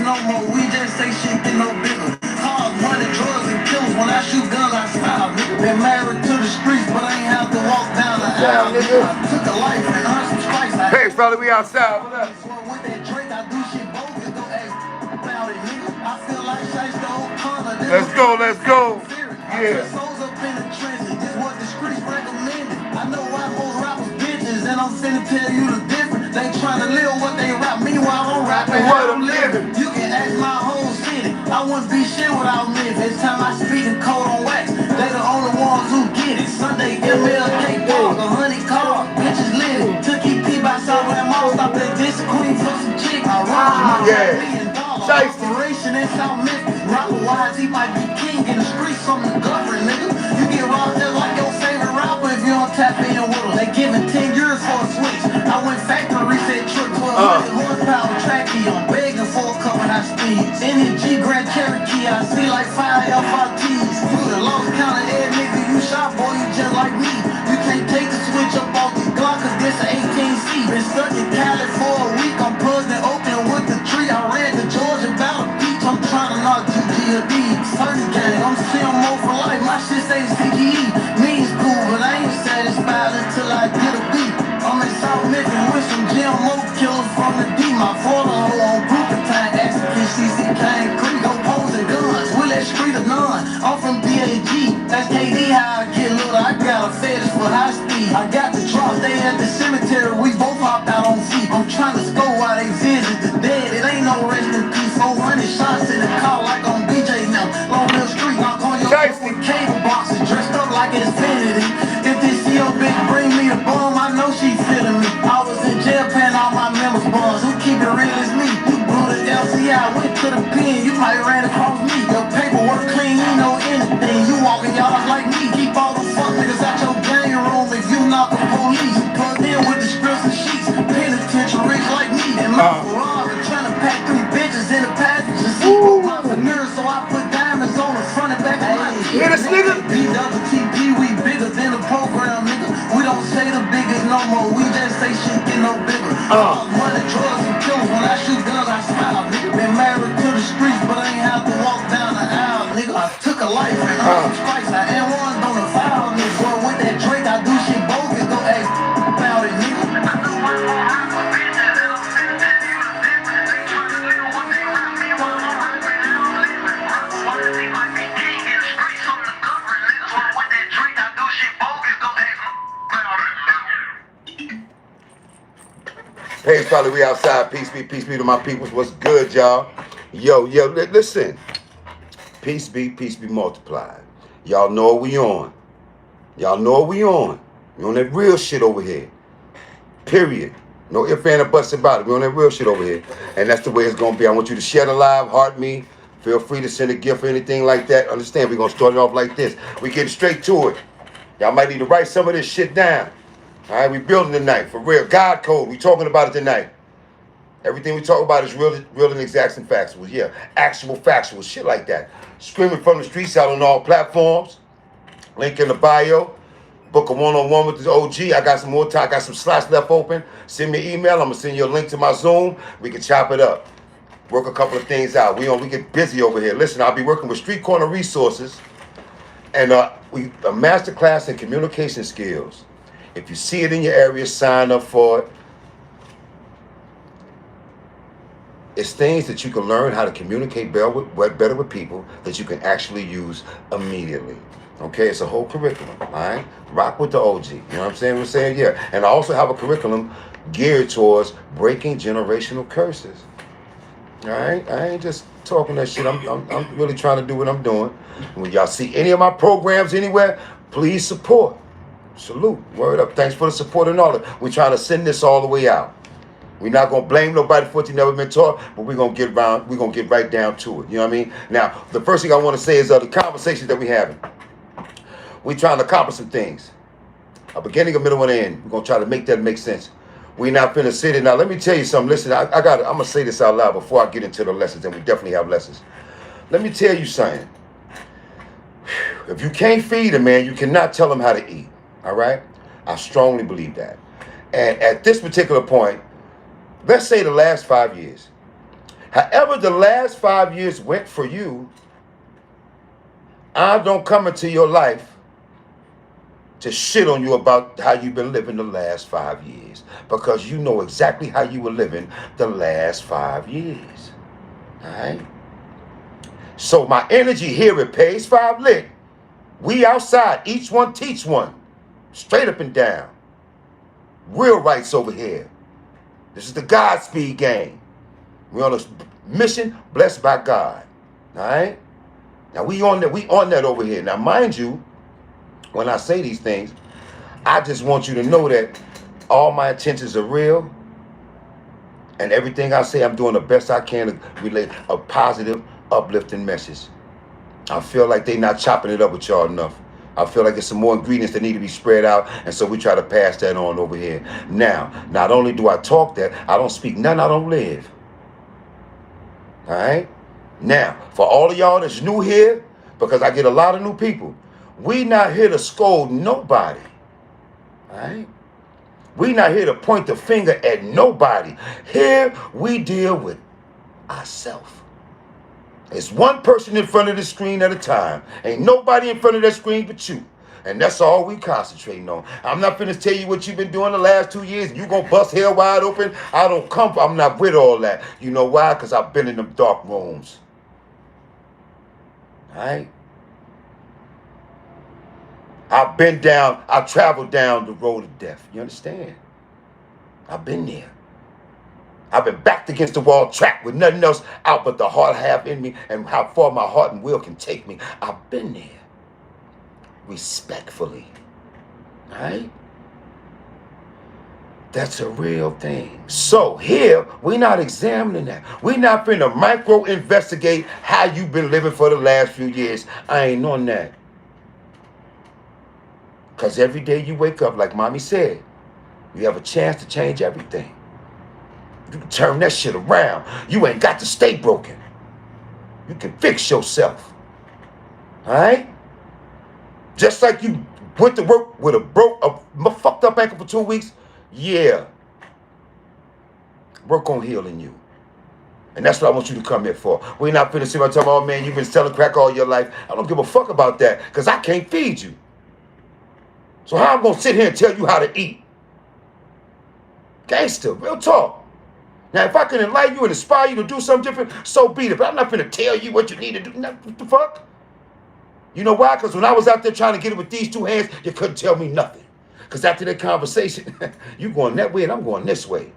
no more. We just say shit get no bigger. Cars, money, drugs, and killers. When I shoot guns, I smile. Nigga been married to the streets, but I ain't have to walk down the aisle. Nigga, I took a life and earned some stripes. Page-5-Lit, we outside. What up? With that Drake, I do shit bogus. Don't ask about it, nigga. I feel like Shice the whole corner. Let's go, let's go. Yeah. Souls up in the trenches. This what the streets recommended. I know why most rappers bitches, and I'm finna tell you the difference. They tryna live what they rap. Meanwhile, I'm rapping what I'm living. You can ask my whole city. I wouldn't be shit without living. This time I speak in code on wax. They the only ones who get it. Sunday, MLK dog, 100 car, bitches lit it. Took EP by Southern Mall, stop at this queen for some chick. I run $1 million. Operation in South Memphis. Rapper wise, he might be king in the streets from the government, nigga. You get robbed just like your favorite rapper if you don't tap in with them. They giving 10 years for a switch. I went factory reset truck 1200 horsepower tracky. I'm begging for a couple high speeds. In his G Grand Cherokee, I see like 5 FRTs. You the lost count of air, nigga. You shot, boy, you just like me. You can't take the switch up off the Glock, cause this an 18C. Been stuck in Cali for a week. I'm buzzed and open with the tree. I ran to Georgia about a beach. I'm trying to knock 2 GLDs. Turning gang, I'm CMO for life. My shit say CGE. Me is cool, but I ain't satisfied until I get a beat. I'm in South Memphis with some GMO killers from the D. My father on group of time, Mexican CC Kane Creek. No posing guns, we let street of none. I'm from DAG, that's KD how I get little. I got a fetish for high speed. I got the drop, they at the cemetery. We both hopped out on feet. I'm trying to score while they visit the dead. It ain't no rest in peace. 400 shots in the car like on BJ now. Long Mill Street, knock on your door with cable boxes dressed up like Infinity. If this CO bitch bring me a bum, I know she feeling me. I was in jail paying all my members bonds. Who keep it real as me? You blew the LCI, went to the pen, you might ran across me. Your paperwork clean, you know anything. You walking yards like me. Keep all the fuck niggas out your gang room if you not the police. Plugged in with the scripts and sheets. Penitentiaries like me. And my Ferrari trying to pack 3 bitches in the passenger seat. Entrepreneur, so I put diamonds on the front and back of my shit. This nigga. BWTP, we bigger than the program, nigga. We don't say the biggest no more. We just say shit get no bigger. Money, drugs, and killers. When I shoot guns, I smile, nigga. Been married to the streets, but I ain't have to walk down the aisle, nigga. I took a life and earned some stripes. I ain't one on the file, nigga. Boy, with that Drake, I do shit bogus. Don't ask about it, nigga. I know one more rapper, bitches, and I'm finna tell you the difference. They tryna live what they rap me while I'm rapping and I'm living. Rapper wise, he might be king in the streets from the government, nigga. Boy, with that Drake, I do shit bogus. Don't ask about it, nigga. Page-5-Lit, we outside. Peace be to my peoples. What's good, y'all? Yo, listen. Peace be multiplied. Y'all know what we on. Y'all know what we on. We on that real shit over here. Period. No ifs, ands, or buts about it. We on that real shit over here. And that's the way it's going to be. I want you to share the live, heart me. Feel free to send a gift or anything like that. Understand, we're going to start it off like this. We get straight to it. Y'all might need to write some of this shit down. All right, we building tonight, for real. God code, we talking about it tonight. Everything we talk about is real and exact and factual. Yeah, actual factual, shit like that. Screaming from the streets out on all platforms. Link in the bio. Book a one-on-one with the OG. I got some more time. I got some slots left open. Send me an email. I'm going to send you a link to my Zoom. We can chop it up. Work a couple of things out. We get busy over here. Listen, I'll be working with Street Corner Resources and a masterclass in communication skills. If you see it in your area, sign up for it. It's things that you can learn how to communicate better with people that you can actually use immediately. Okay, it's a whole curriculum, all right? Rock with the OG, you know what I'm saying? Yeah. And I also have a curriculum geared towards breaking generational curses. All right? I ain't just talking that shit. I'm really trying to do what I'm doing. When y'all see any of my programs anywhere, please support. Salute. Word up. Thanks for the support and all that. We're trying to send this all the way out. We're not going to blame nobody for what you never been taught, but we're going to get right down to it. You know what I mean? Now, the first thing I want to say is the conversations that we're having. We're trying to accomplish some things. A beginning, a middle, and an end. We're going to try to make that make sense. We're not finna sit it. Now, let me tell you something. Listen, I'm going to say this out loud before I get into the lessons, and we definitely have lessons. Let me tell you something. If you can't feed a man, you cannot tell him how to eat. All right? I strongly believe that. And at this particular point, let's say the last 5 years, However the last 5 years went for you, I don't come into your life to shit on you about how you've been living the last 5 years, because you know exactly how you were living the last 5 years. All right? So my energy here at Page-5-Lit, we outside, each one teach one, straight up and down. Real rights over here. This is the Godspeed gang. We're on a mission blessed by God. All right? Now we on that over here. Now mind you, when I say these things, I just want you to know that all my intentions are real, and everything I say, I'm doing the best I can to relay a positive, uplifting message. I feel like they're not chopping it up with y'all enough. I feel like there's some more ingredients that need to be spread out, and so we try to pass that on over here. Now, not only do I talk that, I don't speak nothing I don't live. All right? Now, for all of y'all that's new here, because I get a lot of new people, we not here to scold nobody. All right? We not here to point the finger at nobody. Here we deal with ourselves. It's one person in front of the screen at a time. Ain't nobody in front of that screen but you. And that's all we concentrating on. I'm not finna tell you what you've been doing the last 2 years. You gonna bust hell wide open. I'm not with all that. You know why? Because I've been in them dark rooms. All right? I've traveled down the road of death. You understand? I've been there. I've been backed against the wall, trapped with nothing else out but the heart I have in me and how far my heart and will can take me. I've been there. Respectfully. Right? That's a real thing. So here, we're not examining that. We're not finna micro-investigate how you've been living for the last few years. I ain't on that. Because every day you wake up, like Mommy said, you have a chance to change everything. You can turn that shit around. You ain't got to stay broken. You can fix yourself. All right? Just like you went to work with a fucked up ankle for 2 weeks, yeah. Work on healing you. And that's what I want you to come here for. We're not finna sit around talking, oh man, you've been selling crack all your life. I don't give a fuck about that, because I can't feed you. So how I'm gonna sit here and tell you how to eat? Gangster, real talk. Now, if I can enlighten you and inspire you to do something different, so be it. But I'm not finna tell you what you need to do. What the fuck? You know why? Because when I was out there trying to get it with these two hands, you couldn't tell me nothing. Because after that conversation, you going that way and I'm going this way.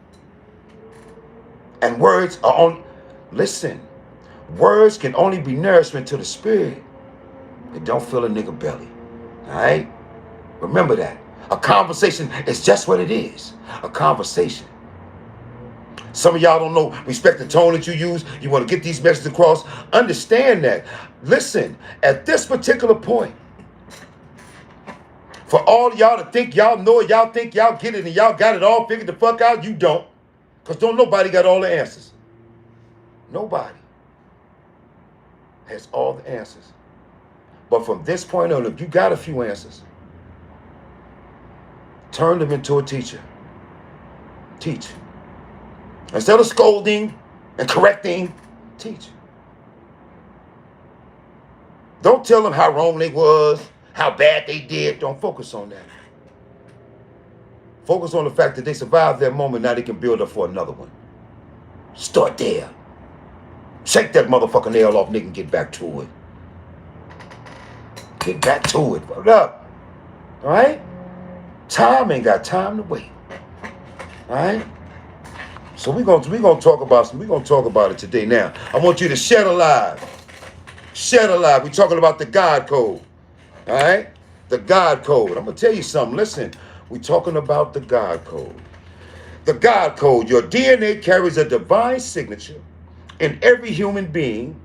And words are only, listen, words can only be nourishment to the spirit. They don't fill a nigga belly. All right? Remember that. A conversation is just what it is. A conversation. Some of y'all don't know, respect the tone that you use. You want to get these messages across. Understand that. Listen, at this particular point, for all y'all to think y'all know it, y'all think y'all get it, and y'all got it all figured the fuck out, you don't. Because don't nobody got all the answers. Nobody has all the answers. But from this point on, if you got a few answers, turn them into a teacher. Teach. Instead of scolding and correcting, teach. Don't tell them how wrong they was, how bad they did. Don't focus on that. Focus on the fact that they survived that moment. Now they can build up for another one. Start there. Shake that motherfucking nail off, nigga, and get back to it. Get back to it. Put it up. All right? Time ain't got time to wait. All right? So we're gonna talk about it today. Now, I want you to shed alive. Shed alive. We're talking about the God code. All right? The God code. I'm gonna tell you something. Listen, we're talking about the God code. The God code. Your DNA carries a divine signature in every human being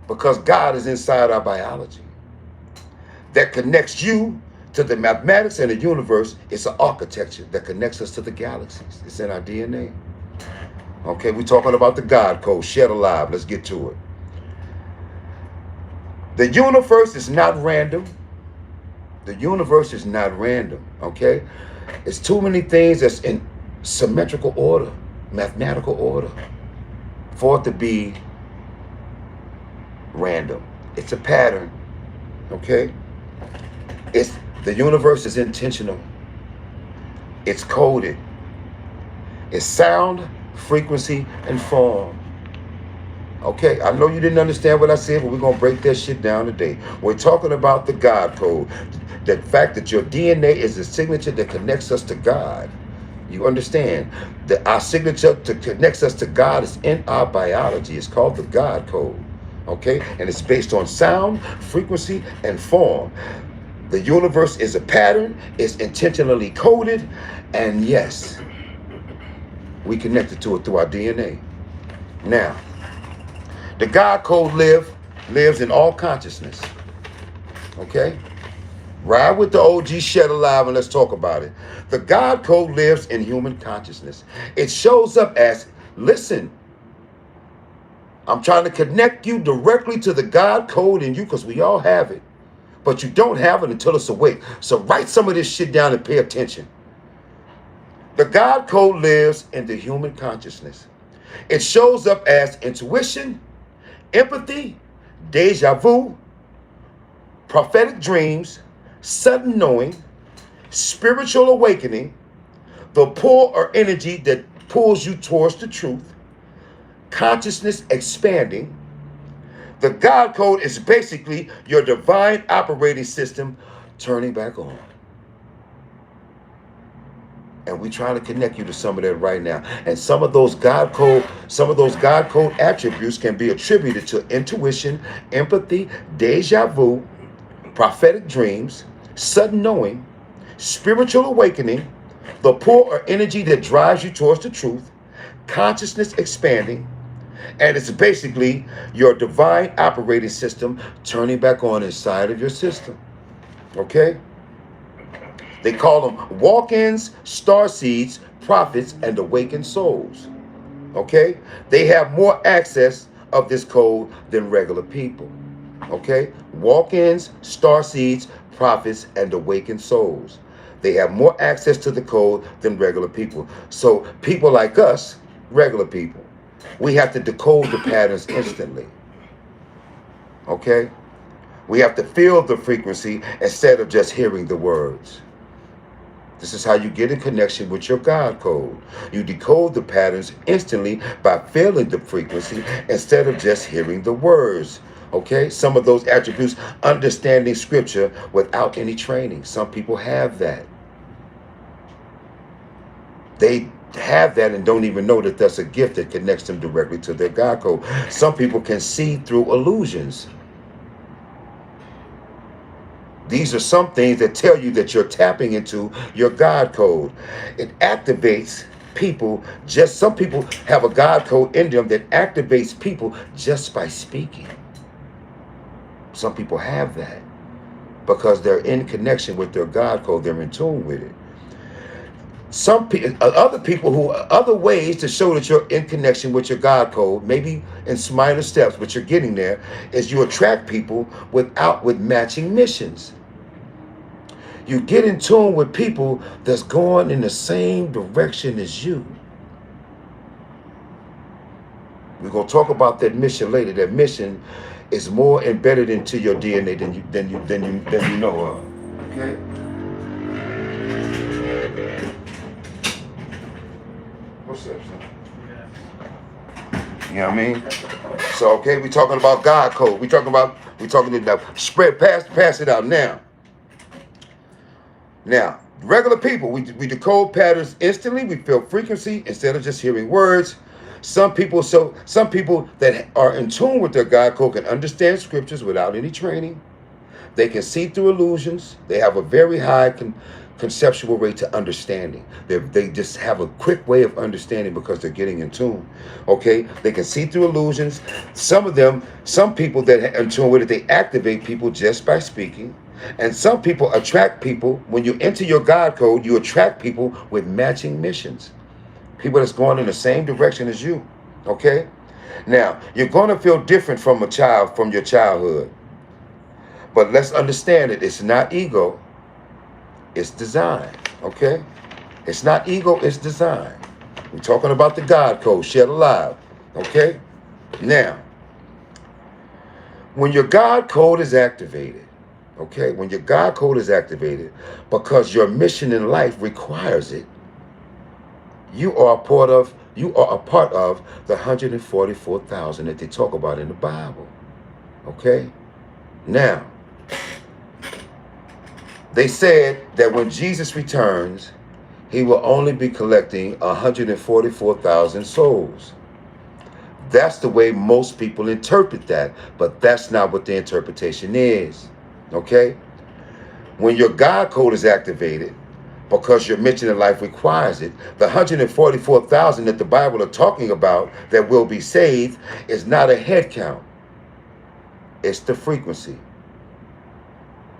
because God is inside our biology. That connects you to the mathematics and the universe. It's an architecture that connects us to the galaxies. It's in our DNA. Okay, we're talking about the God code. Shed alive. Let's get to it. The universe is not random. The universe is not random. Okay? It's too many things that's in symmetrical order, mathematical order. for it to be random. It's a pattern, okay? The universe is intentional. It's coded. It's sound, frequency, and form. Okay, I know you didn't understand what I said, but we're going to break that shit down today. We're talking about the God code. The fact that your DNA is a signature that connects us to God. You understand that our signature that connects us to God is in our biology. It's called the God code. Okay, and it's based on sound, frequency, and form. The universe is a pattern. It's intentionally coded, and yes, we connected to it through our DNA. Now, the God code lives in all consciousness. Okay? Ride with the OG Shed Alive and let's talk about it. The God code lives in human consciousness. It shows up as, listen, I'm trying to connect you directly to the God code in you because we all have it. But you don't have it until it's awake. So write some of this shit down and pay attention. The God code lives in the human consciousness. It shows up as intuition, empathy, deja vu, prophetic dreams, sudden knowing, spiritual awakening, the pull or energy that pulls you towards the truth, consciousness expanding. The God code is basically your divine operating system turning back on. And we're trying to connect you to some of that right now. And some of those God code attributes can be attributed to intuition, empathy, deja vu, prophetic dreams, sudden knowing, spiritual awakening, the pull or energy that drives you towards the truth, consciousness expanding, and it's basically your divine operating system turning back on inside of your system. Okay? They call them walk-ins, starseeds, prophets, and awakened souls. Okay? They have more access of this code than regular people. Okay? Walk-ins, starseeds, prophets, and awakened souls. They have more access to the code than regular people. So people like us, regular people, we have to decode the patterns instantly. Okay? We have to feel the frequency instead of just hearing the words. This is how you get in connection with your God code. You decode the patterns instantly by feeling the frequency instead of just hearing the words. Okay? Some of those attributes, understanding scripture without any training. Some people have that. They have that and don't even know that that's a gift that connects them directly to their God code. Some people can see through illusions. These are some things that tell you that you're tapping into your God code. It activates people. Some people have a God code in them that activates people just by speaking. Some people have that because they're in connection with their God code. They're in tune with it. Other ways to show that you're in connection with your God code, maybe in minor steps, but you're getting there, is you attract people with matching missions. You get in tune with people that's going in the same direction as you. We're gonna talk about that mission later. That mission is more embedded into your DNA than you know of. Okay. What's up, son? You know what I mean? So okay, we're talking about God code. We're talking it now. Pass it out now. Now, regular people, we decode patterns instantly. We feel frequency instead of just hearing words. Some people that are in tune with their God code can understand scriptures without any training. They can see through illusions. They have a very high conceptual rate to understanding. They just have a quick way of understanding because they're getting in tune. Okay, they can see through illusions. Some people that are in tune with it, they activate people just by speaking. And some people attract people. When you enter your God code, you attract people with matching missions. People that's going in the same direction as you. Okay? Now, you're going to feel different from your childhood. But let's understand it. It's not ego. It's design. Okay? It's not ego, it's design. We're talking about the God code, Shed Alive. Okay? Now, when your God code is activated, okay, when your God code is activated, because your mission in life requires it, you are a part of the 144,000 that they talk about in the Bible. Okay? Now, they said that when Jesus returns, he will only be collecting 144,000 souls. That's the way most people interpret that, but that's not what the interpretation is. Okay? When your God code is activated, because your mission in life requires it, the 144,000 that the Bible are talking about that will be saved is not a head count. It's the frequency.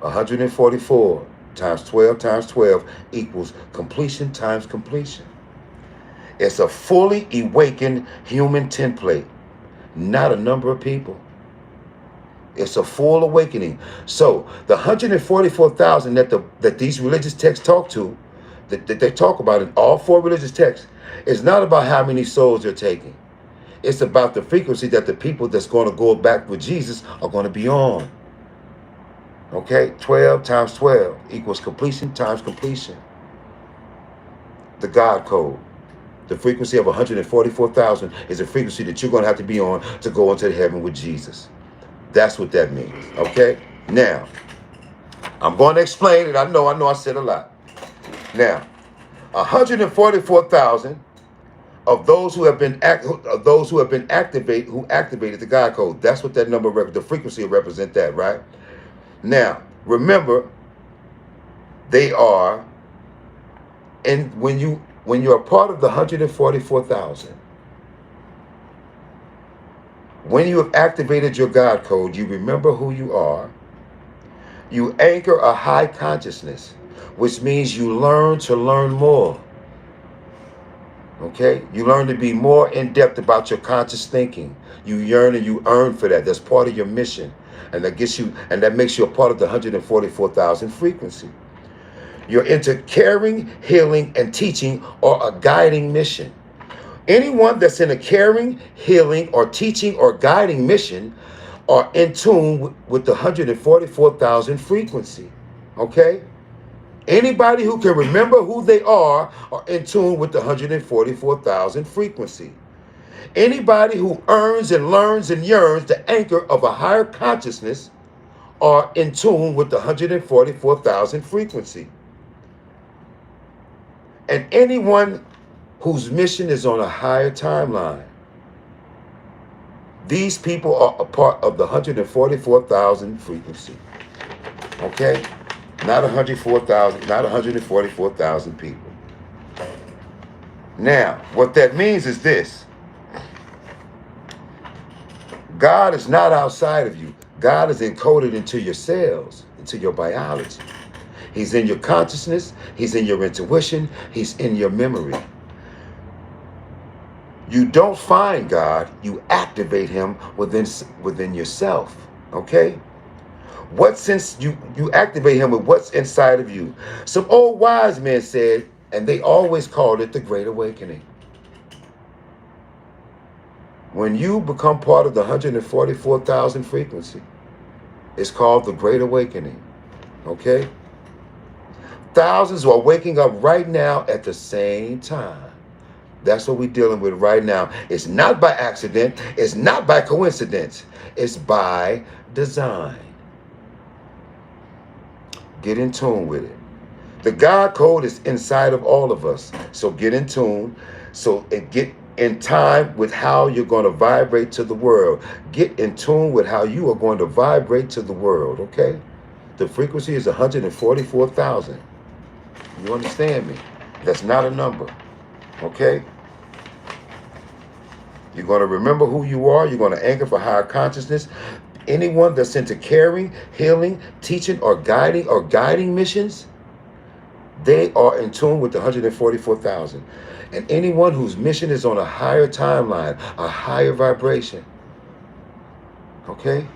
144 times 12 times 12 equals completion times completion. It's a fully awakened human template, not a number of people. It's a full awakening. So the 144,000 that these religious texts talk to, that they talk about in all four religious texts, is not about how many souls they're taking. It's about the frequency that the people that's going to go back with Jesus are going to be on. Okay? 12 times 12 equals completion times completion. The God code. The frequency of 144,000 is a frequency that you're going to have to be on to go into heaven with Jesus. That's what that means. Okay? Now, I'm going to explain it. I know I said a lot. Now, 144,000 of those who have been activated the God code. That's what that number the frequency represent that, right? Now, remember, they are, and when you're a part of the 144,000, when you have activated your God code, you remember who you are. You anchor a high consciousness, which means you learn to learn more. Okay? You learn to be more in depth about your conscious thinking. You yearn and you earn for that. That's part of your mission. And that makes you a part of the 144,000 frequency. You're into caring, healing, and teaching, or a guiding mission. Anyone that's in a caring, healing, or teaching or guiding mission are in tune with the 144,000 frequency. Okay? Anybody who can remember who they are in tune with the 144,000 frequency. Anybody who earns and learns and yearns the anchor of a higher consciousness are in tune with the 144,000 frequency. And anyone whose mission is on a higher timeline, these people are a part of the 144,000 frequency. Okay? Not 144,000 people. Now, what that means is this. God is not outside of you. God is encoded into your cells, into your biology. He's in your consciousness. He's in your intuition. He's in your memory. You don't find God. You activate him within yourself. Okay? You activate him with what's inside of you. Some old wise men said, and they always called it the Great Awakening. When you become part of the 144,000 frequency, it's called the Great Awakening. Okay? Thousands are waking up right now at the same time. That's what we're dealing with right now. It's not by accident. It's not by coincidence. It's by design. Get in tune with it. The God code is inside of all of us. So get in tune. And get in time with how you're going to vibrate to the world. Get in tune with how you are going to vibrate to the world, okay? The frequency is 144,000. You understand me? That's not a number, okay? You're going to remember who you are. You're going to anchor for higher consciousness. Anyone that's into caring, healing, teaching, or guiding missions, they are in tune with the 144,000. And anyone whose mission is on a higher timeline, a higher vibration, okay?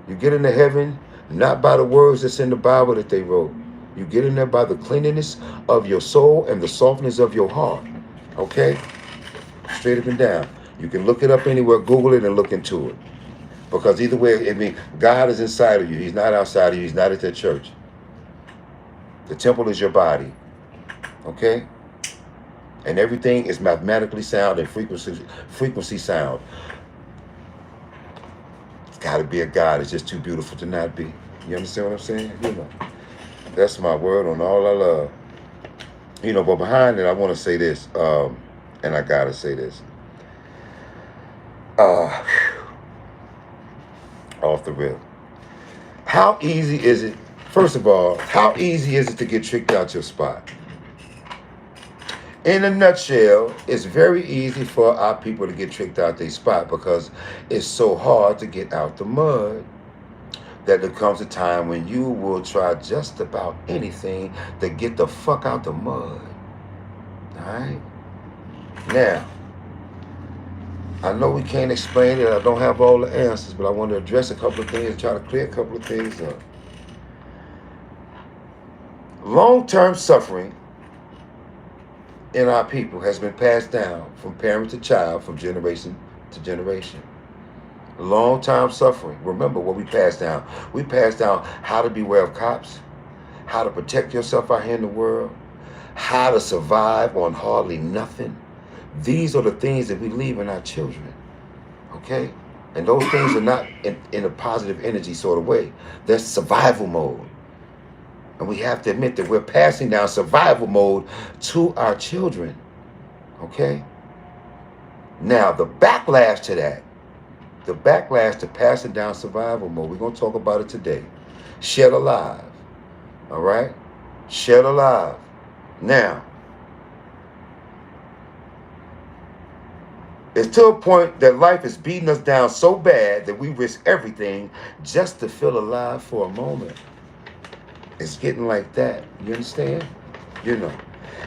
You get into heaven not by the words that's in the Bible that they wrote. You get in there by the cleanliness of your soul and the softness of your heart, okay? Straight up and down. You can look it up anywhere, Google it, and look into it. Because either way, I mean, God is inside of you. He's not outside of you. He's not at that church. The temple is your body. Okay? And everything is mathematically sound and frequency sound. It's got to be a God. It's just too beautiful to not be. You understand what I'm saying? You know, that's my word on all I love. You know, but behind it, I want to say this, and I got to say this. Off the rip. How easy is it, first of all, how easy is it to get tricked out your spot? In a nutshell, it's very easy for our people to get tricked out their spot because it's so hard to get out the mud that there comes a time when you will try just about anything to get the fuck out the mud. Alright? Now, I know we can't explain it. I don't have all the answers, but I want to address a couple of things and try to clear a couple of things up. Long-term suffering in our people has been passed down from parent to child, from generation to generation. Long-time suffering. Remember what we passed down. We passed down how to beware of cops, how to protect yourself out here in the world, how to survive on hardly nothing. These are the things that we leave in our children, okay? And those things are not in a positive energy sort of way. They're survival mode. And we have to admit that we're passing down survival mode to our children, okay? Now, the backlash to that, the backlash to passing down survival mode, we're going to talk about it today. Shed alive, all right? Shed alive. Now, it's to a point that life is beating us down so bad that we risk everything just to feel alive for a moment. It's getting like that. You understand? You know.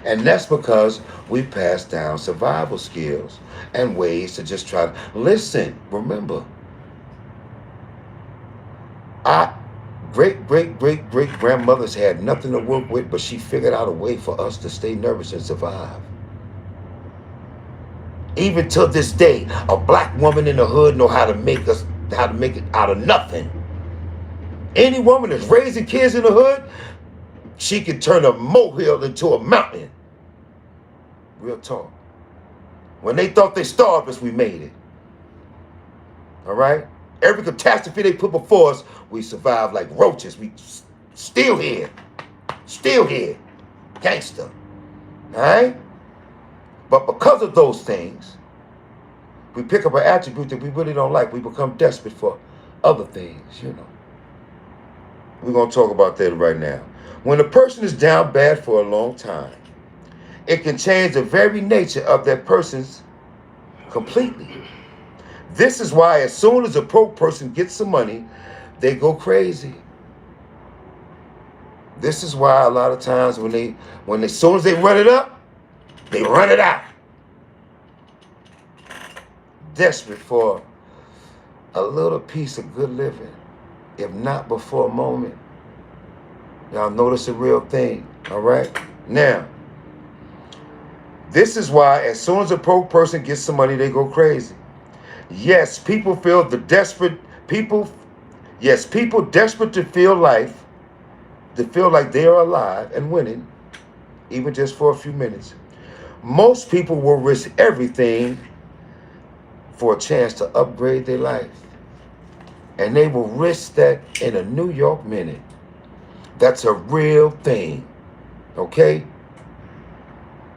And that's because we passed down survival skills and ways to just try to listen. Remember, our great-great-great-great-grandmothers had nothing to work with, but she figured out a way for us to stay nervous and survive. Even to this day, a black woman in the hood know how to make it out of nothing. Any woman that's raising kids in the hood, she can turn a molehill into a mountain. Real talk. When they thought they starved us, we made it. All right? Every catastrophe they put before us, we survived like roaches. We still here. Still here. Gangster. All right? But because of those things, we pick up an attribute that we really don't like. We become desperate for other things, you know. We're going to talk about that right now. When a person is down bad for a long time, it can change the very nature of that person's completely. This is why as soon as a broke person gets some money, they go crazy. This is why a lot of times as soon as they run it up, they run it out. Desperate for a little piece of good living, if not but for a moment. Y'all notice a real thing, all right? Now, this is why as soon as a broke person gets some money, they go crazy. Yes, people desperate to feel life, to feel like they are alive and winning, even just for a few minutes. Most people will risk everything for a chance to upgrade their life. And they will risk that in a New York minute. That's a real thing. Okay?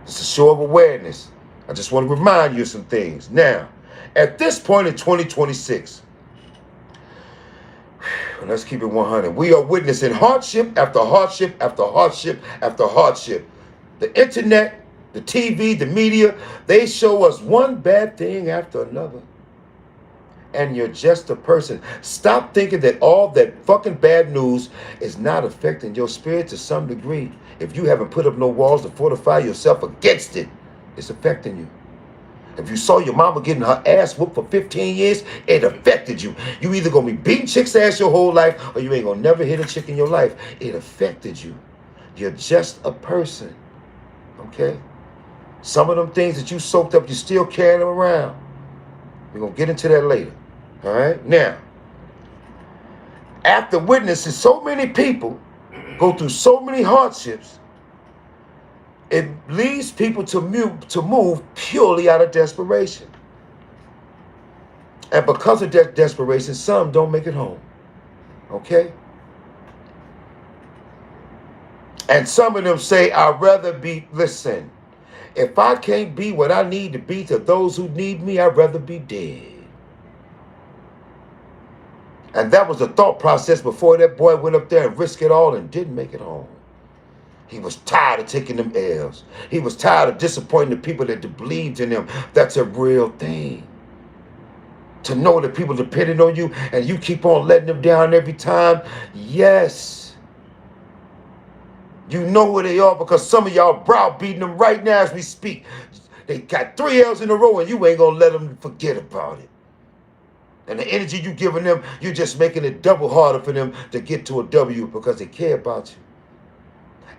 It's a show of awareness. I just want to remind you of some things. Now, at this point in 2026, let's keep it 100. We are witnessing hardship after hardship after hardship after hardship. The internet, the TV, the media, they show us one bad thing after another. And you're just a person. Stop thinking that all that fucking bad news is not affecting your spirit to some degree. If you haven't put up no walls to fortify yourself against it, it's affecting you. If you saw your mama getting her ass whooped for 15 years, it affected you. You either gonna be beating chicks' ass your whole life, or you ain't gonna never hit a chick in your life. It affected you. You're just a person. Okay? Some of them things that you soaked up, you're still carrying them around. We're going to get into that later. All right? Now, after witnessing so many people go through so many hardships, it leads people to move purely out of desperation. And because of that desperation, some don't make it home. Okay? And some of them say, I'd rather be, listen, if I can't be what I need to be to those who need me, I'd rather be dead. And that was the thought process before that boy went up there and risked it all and didn't make it home. He was tired of taking them L's. He was tired of disappointing the people that believed in him. That's a real thing. To know that people depending on you and you keep on letting them down every time. Yes. You know where they are because some of y'all browbeating them right now as we speak. They got 3 L's in a row and you ain't going to let them forget about it. And the energy you giving them, you're just making it double harder for them to get to a W because they care about you.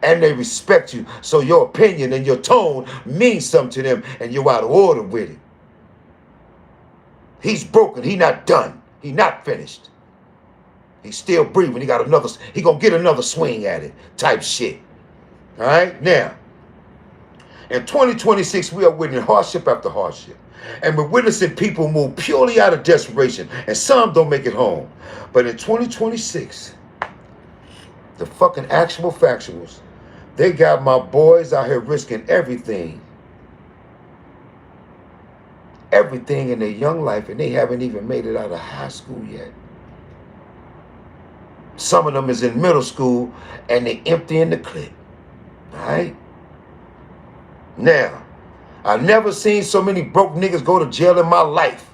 And they respect you. So your opinion and your tone means something to them and you're out of order with it. He's broken. He not done. He not finished. He's still breathing. He got another, he gonna get another swing at it type shit. All right? Now, in 2026, we are witnessing hardship after hardship. And we're witnessing people move purely out of desperation. And some don't make it home. But in 2026, the fucking actual factuals, they got my boys out here risking everything. Everything in their young life, and they haven't even made it out of high school yet. Some of them is in middle school, and they emptying the clip. All right? Now, I've never seen so many broke niggas go to jail in my life.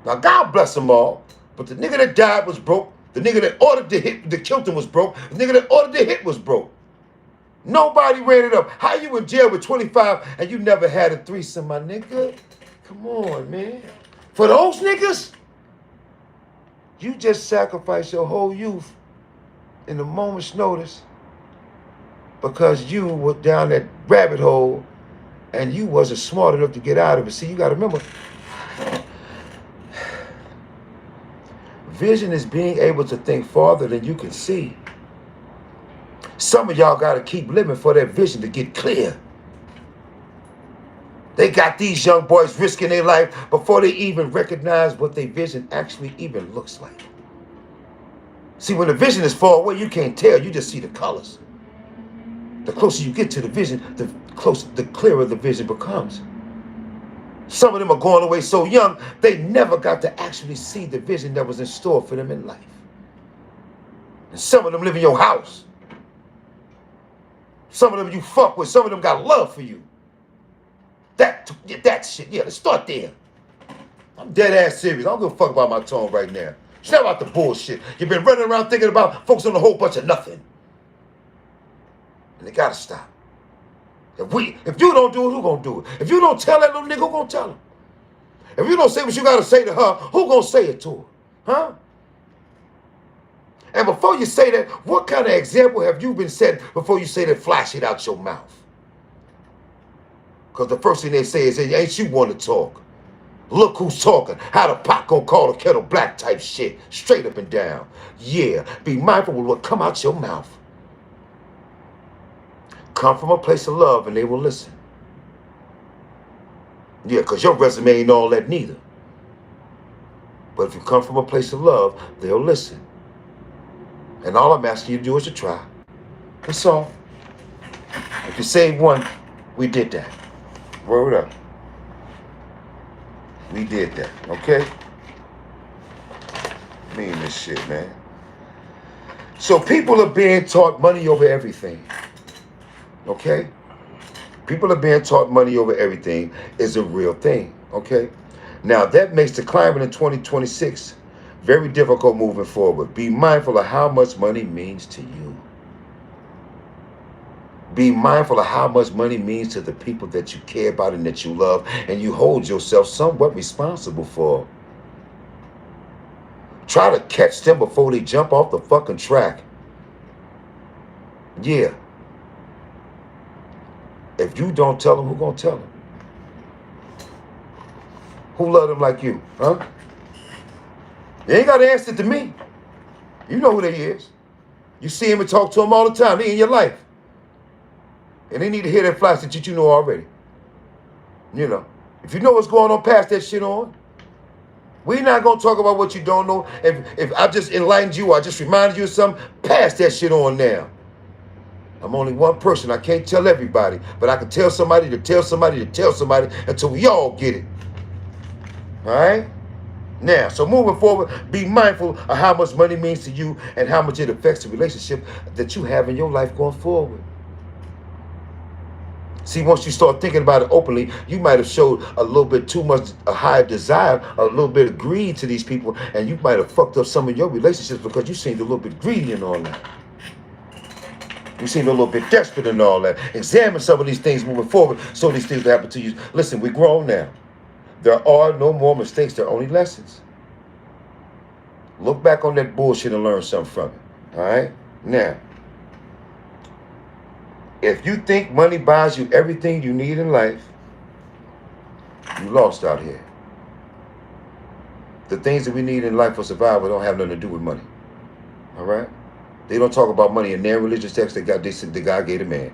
Now, God bless them all, but the nigga that died was broke. The nigga that ordered the hit, that killed him was broke. The nigga that ordered the hit was broke. Nobody ran it up. How you in jail with 25 and you never had a threesome, my nigga? Come on, man. For those niggas, you just sacrificed your whole youth in a moment's notice because you were down that rabbit hole and you wasn't smart enough to get out of it. See, you got to remember, vision is being able to think farther than you can see. Some of y'all got to keep living for that vision to get clear. They got these young boys risking their life before they even recognize what their vision actually even looks like. See, when the vision is far away, you can't tell. You just see the colors. The closer you get to the vision, the clearer the vision becomes. Some of them are going away so young, they never got to actually see the vision that was in store for them in life. And some of them live in your house. Some of them you fuck with. Some of them got love for you. That shit, yeah, let's start there. I'm dead ass serious. I don't give a fuck about my tone right now. Shut about the bullshit. You've been running around thinking about focusing on a whole bunch of nothing. And they gotta stop. If you don't do it, who gonna do it? If you don't tell that little nigga, who gonna tell him? If you don't say what you gotta say to her, who gonna say it to her? Huh? And before you say that, what kind of example have you been set before you say that flash it out your mouth? Because the first thing they say is, ain't you want to talk? Look who's talking. How the pot gonna call the kettle black type shit. Straight up and down. Yeah, be mindful of what come out your mouth. Come from a place of love and they will listen. Yeah, because your resume ain't all that neither. But if you come from a place of love, they'll listen. And all I'm asking you to do is to try. That's all. If you save one, we did that. Word up. We did that, okay? Mean this shit, man. So people are being taught money over everything. Okay? People are being taught money over everything is a real thing, okay? Now, that makes the climate in 2026 very difficult moving forward. Be mindful of how much money means to you. Be mindful of how much money means to the people that you care about and that you love and you hold yourself somewhat responsible for. Try to catch them before they jump off the fucking track. Yeah. If you don't tell them, who gonna tell them? Who love them like you? Huh? You ain't got to answer it to me. You know who they is. You see him and talk to them all the time. They in your life. And they need to hear that flash that you know already. You know. If you know what's going on, pass that shit on. We're not going to talk about what you don't know. If I just enlightened you or I just reminded you of something, pass that shit on now. I'm only one person. I can't tell everybody. But I can tell somebody to tell somebody to tell somebody until we all get it. All right? Now, so moving forward, be mindful of how much money means to you and how much it affects the relationship that you have in your life going forward. See, once you start thinking about it openly, you might have showed a little bit too much, a higher desire, a little bit of greed to these people, and you might have fucked up some of your relationships because you seemed a little bit greedy and all that. You seemed a little bit desperate and all that. Examine some of these things moving forward so these things will happen to you. Listen, we're grown now. There are no more mistakes. There are only lessons. Look back on that bullshit and learn something from it. All right? Now, if you think money buys you everything you need in life, you lost out here. The things that we need in life for survival don't have nothing to do with money. All right? They don't talk about money in their religious text. They said the God gave a man.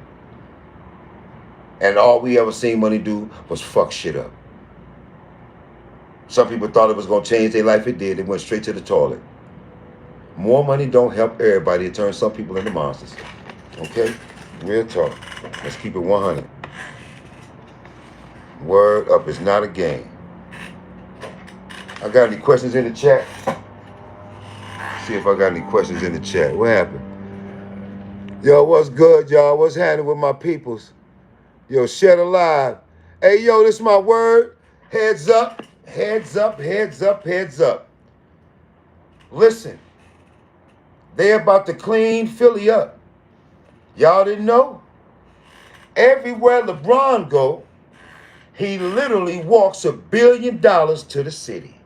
And all we ever seen money do was fuck shit up. Some people thought it was going to change their life. It did. It went straight to the toilet. More money don't help everybody. It turns some people into monsters. Okay? Real talk. Let's keep it 100. Word up. It's not a game. I got any questions in the chat? See if I got any questions in the chat. What happened? Yo, what's good, y'all? What's happening with my peoples? Yo, Shed Alive. Hey, yo, this is my word. Heads up. Heads up, heads up, heads up. Listen, they about to clean Philly up. Y'all didn't know? Everywhere LeBron go, he literally walks $1 billion to the city.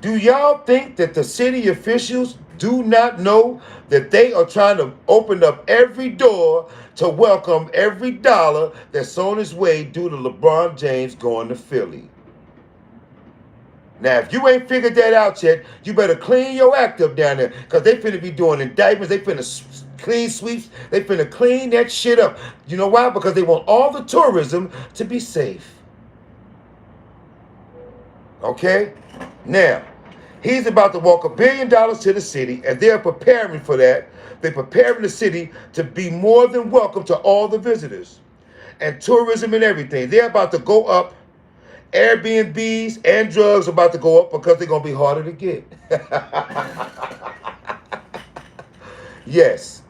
Do y'all think that the city officials do not know that they are trying to open up every door to welcome every dollar that's on its way due to LeBron James going to Philly? Now, if you ain't figured that out yet, you better clean your act up down there, because they finna be doing indictments. They finna clean sweeps. They finna clean that shit up. You know why? Because they want all the tourism to be safe. Okay? Now, he's about to walk $1 billion to the city, and they're preparing for that. They're preparing the city to be more than welcome to all the visitors and tourism and everything. They're about to go up. Airbnbs and drugs are about to go up because they're going to be harder to get. Yes.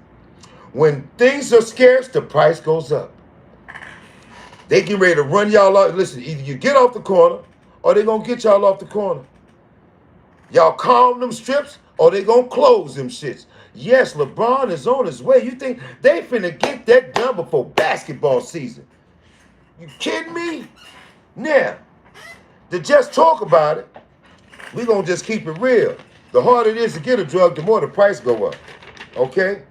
When things are scarce, the price goes up. They get ready to run y'all out. Listen, either you get off the corner or they're going to get y'all off the corner. Y'all calm them strips or they going to close them shits. Yes, LeBron is on his way. You think they finna get that done before basketball season? You kidding me? Now, to just talk about it, we're going to just keep it real. The harder it is to get a drug, the more the price go up. Okay?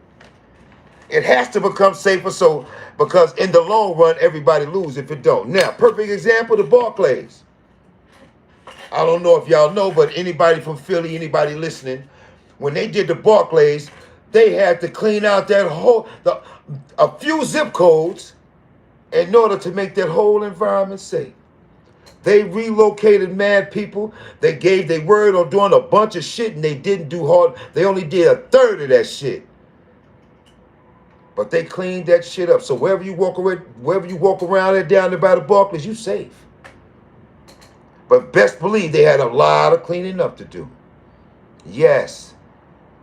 It has to become safer because in the long run, everybody lose if it don't. Now, perfect example, the Barclays. I don't know if y'all know, but anybody from Philly, anybody listening, when they did the Barclays, they had to clean out that a few zip codes in order to make that whole environment safe. They relocated mad people. They gave their word on doing a bunch of shit, and they didn't do hard. They only did 1/3 of that shit. But they cleaned that shit up. So wherever you walk around there down there by the Barclays, you safe. But best believe they had a lot of cleaning up to do. Yes.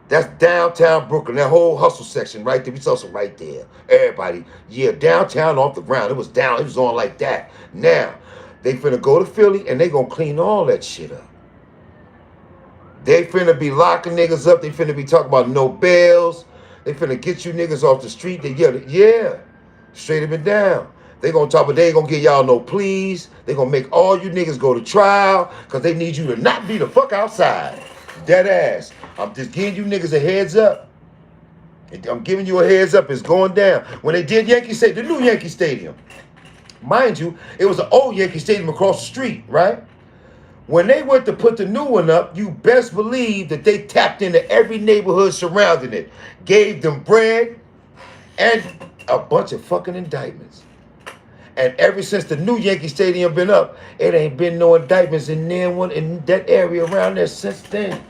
That's downtown Brooklyn, that whole hustle section right there. We saw some right there. Everybody, yeah, downtown off the ground. It was on like that. Now, they finna go to Philly and they gonna clean all that shit up. They finna be locking niggas up. They finna be talking about no bails. They finna get you niggas off the street. Yeah, straight up and down. They gonna talk, but they ain't gonna get y'all no pleas. They gonna make all you niggas go to trial because they need you to not be the fuck outside. Dead ass. I'm just giving you niggas a heads up. I'm giving you a heads up. It's going down. When they did the new Yankee Stadium, Mind you, it was an old Yankee Stadium across the street, right? When they went to put the new one up, you best believe that they tapped into every neighborhood surrounding it, gave them bread and a bunch of fucking indictments. And ever since the new Yankee Stadium been up, it ain't been no indictments in that area around there since then.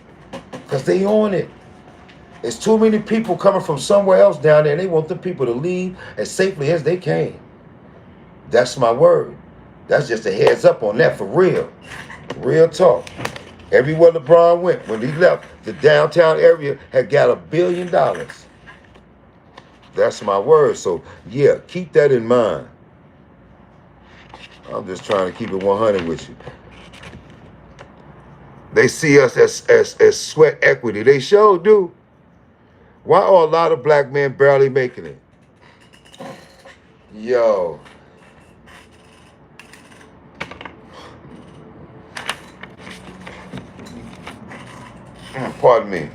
Because they own it. There's too many people coming from somewhere else down there, and they want the people to leave as safely as they can. That's my word. That's just a heads up on that for real. Real talk. Everywhere LeBron went, when he left, the downtown area had got $1 billion. That's my word. So, yeah, keep that in mind. I'm just trying to keep it 100 with you. They see us as sweat equity. They sure do. Why are a lot of black men barely making it? Yo. Pardon me.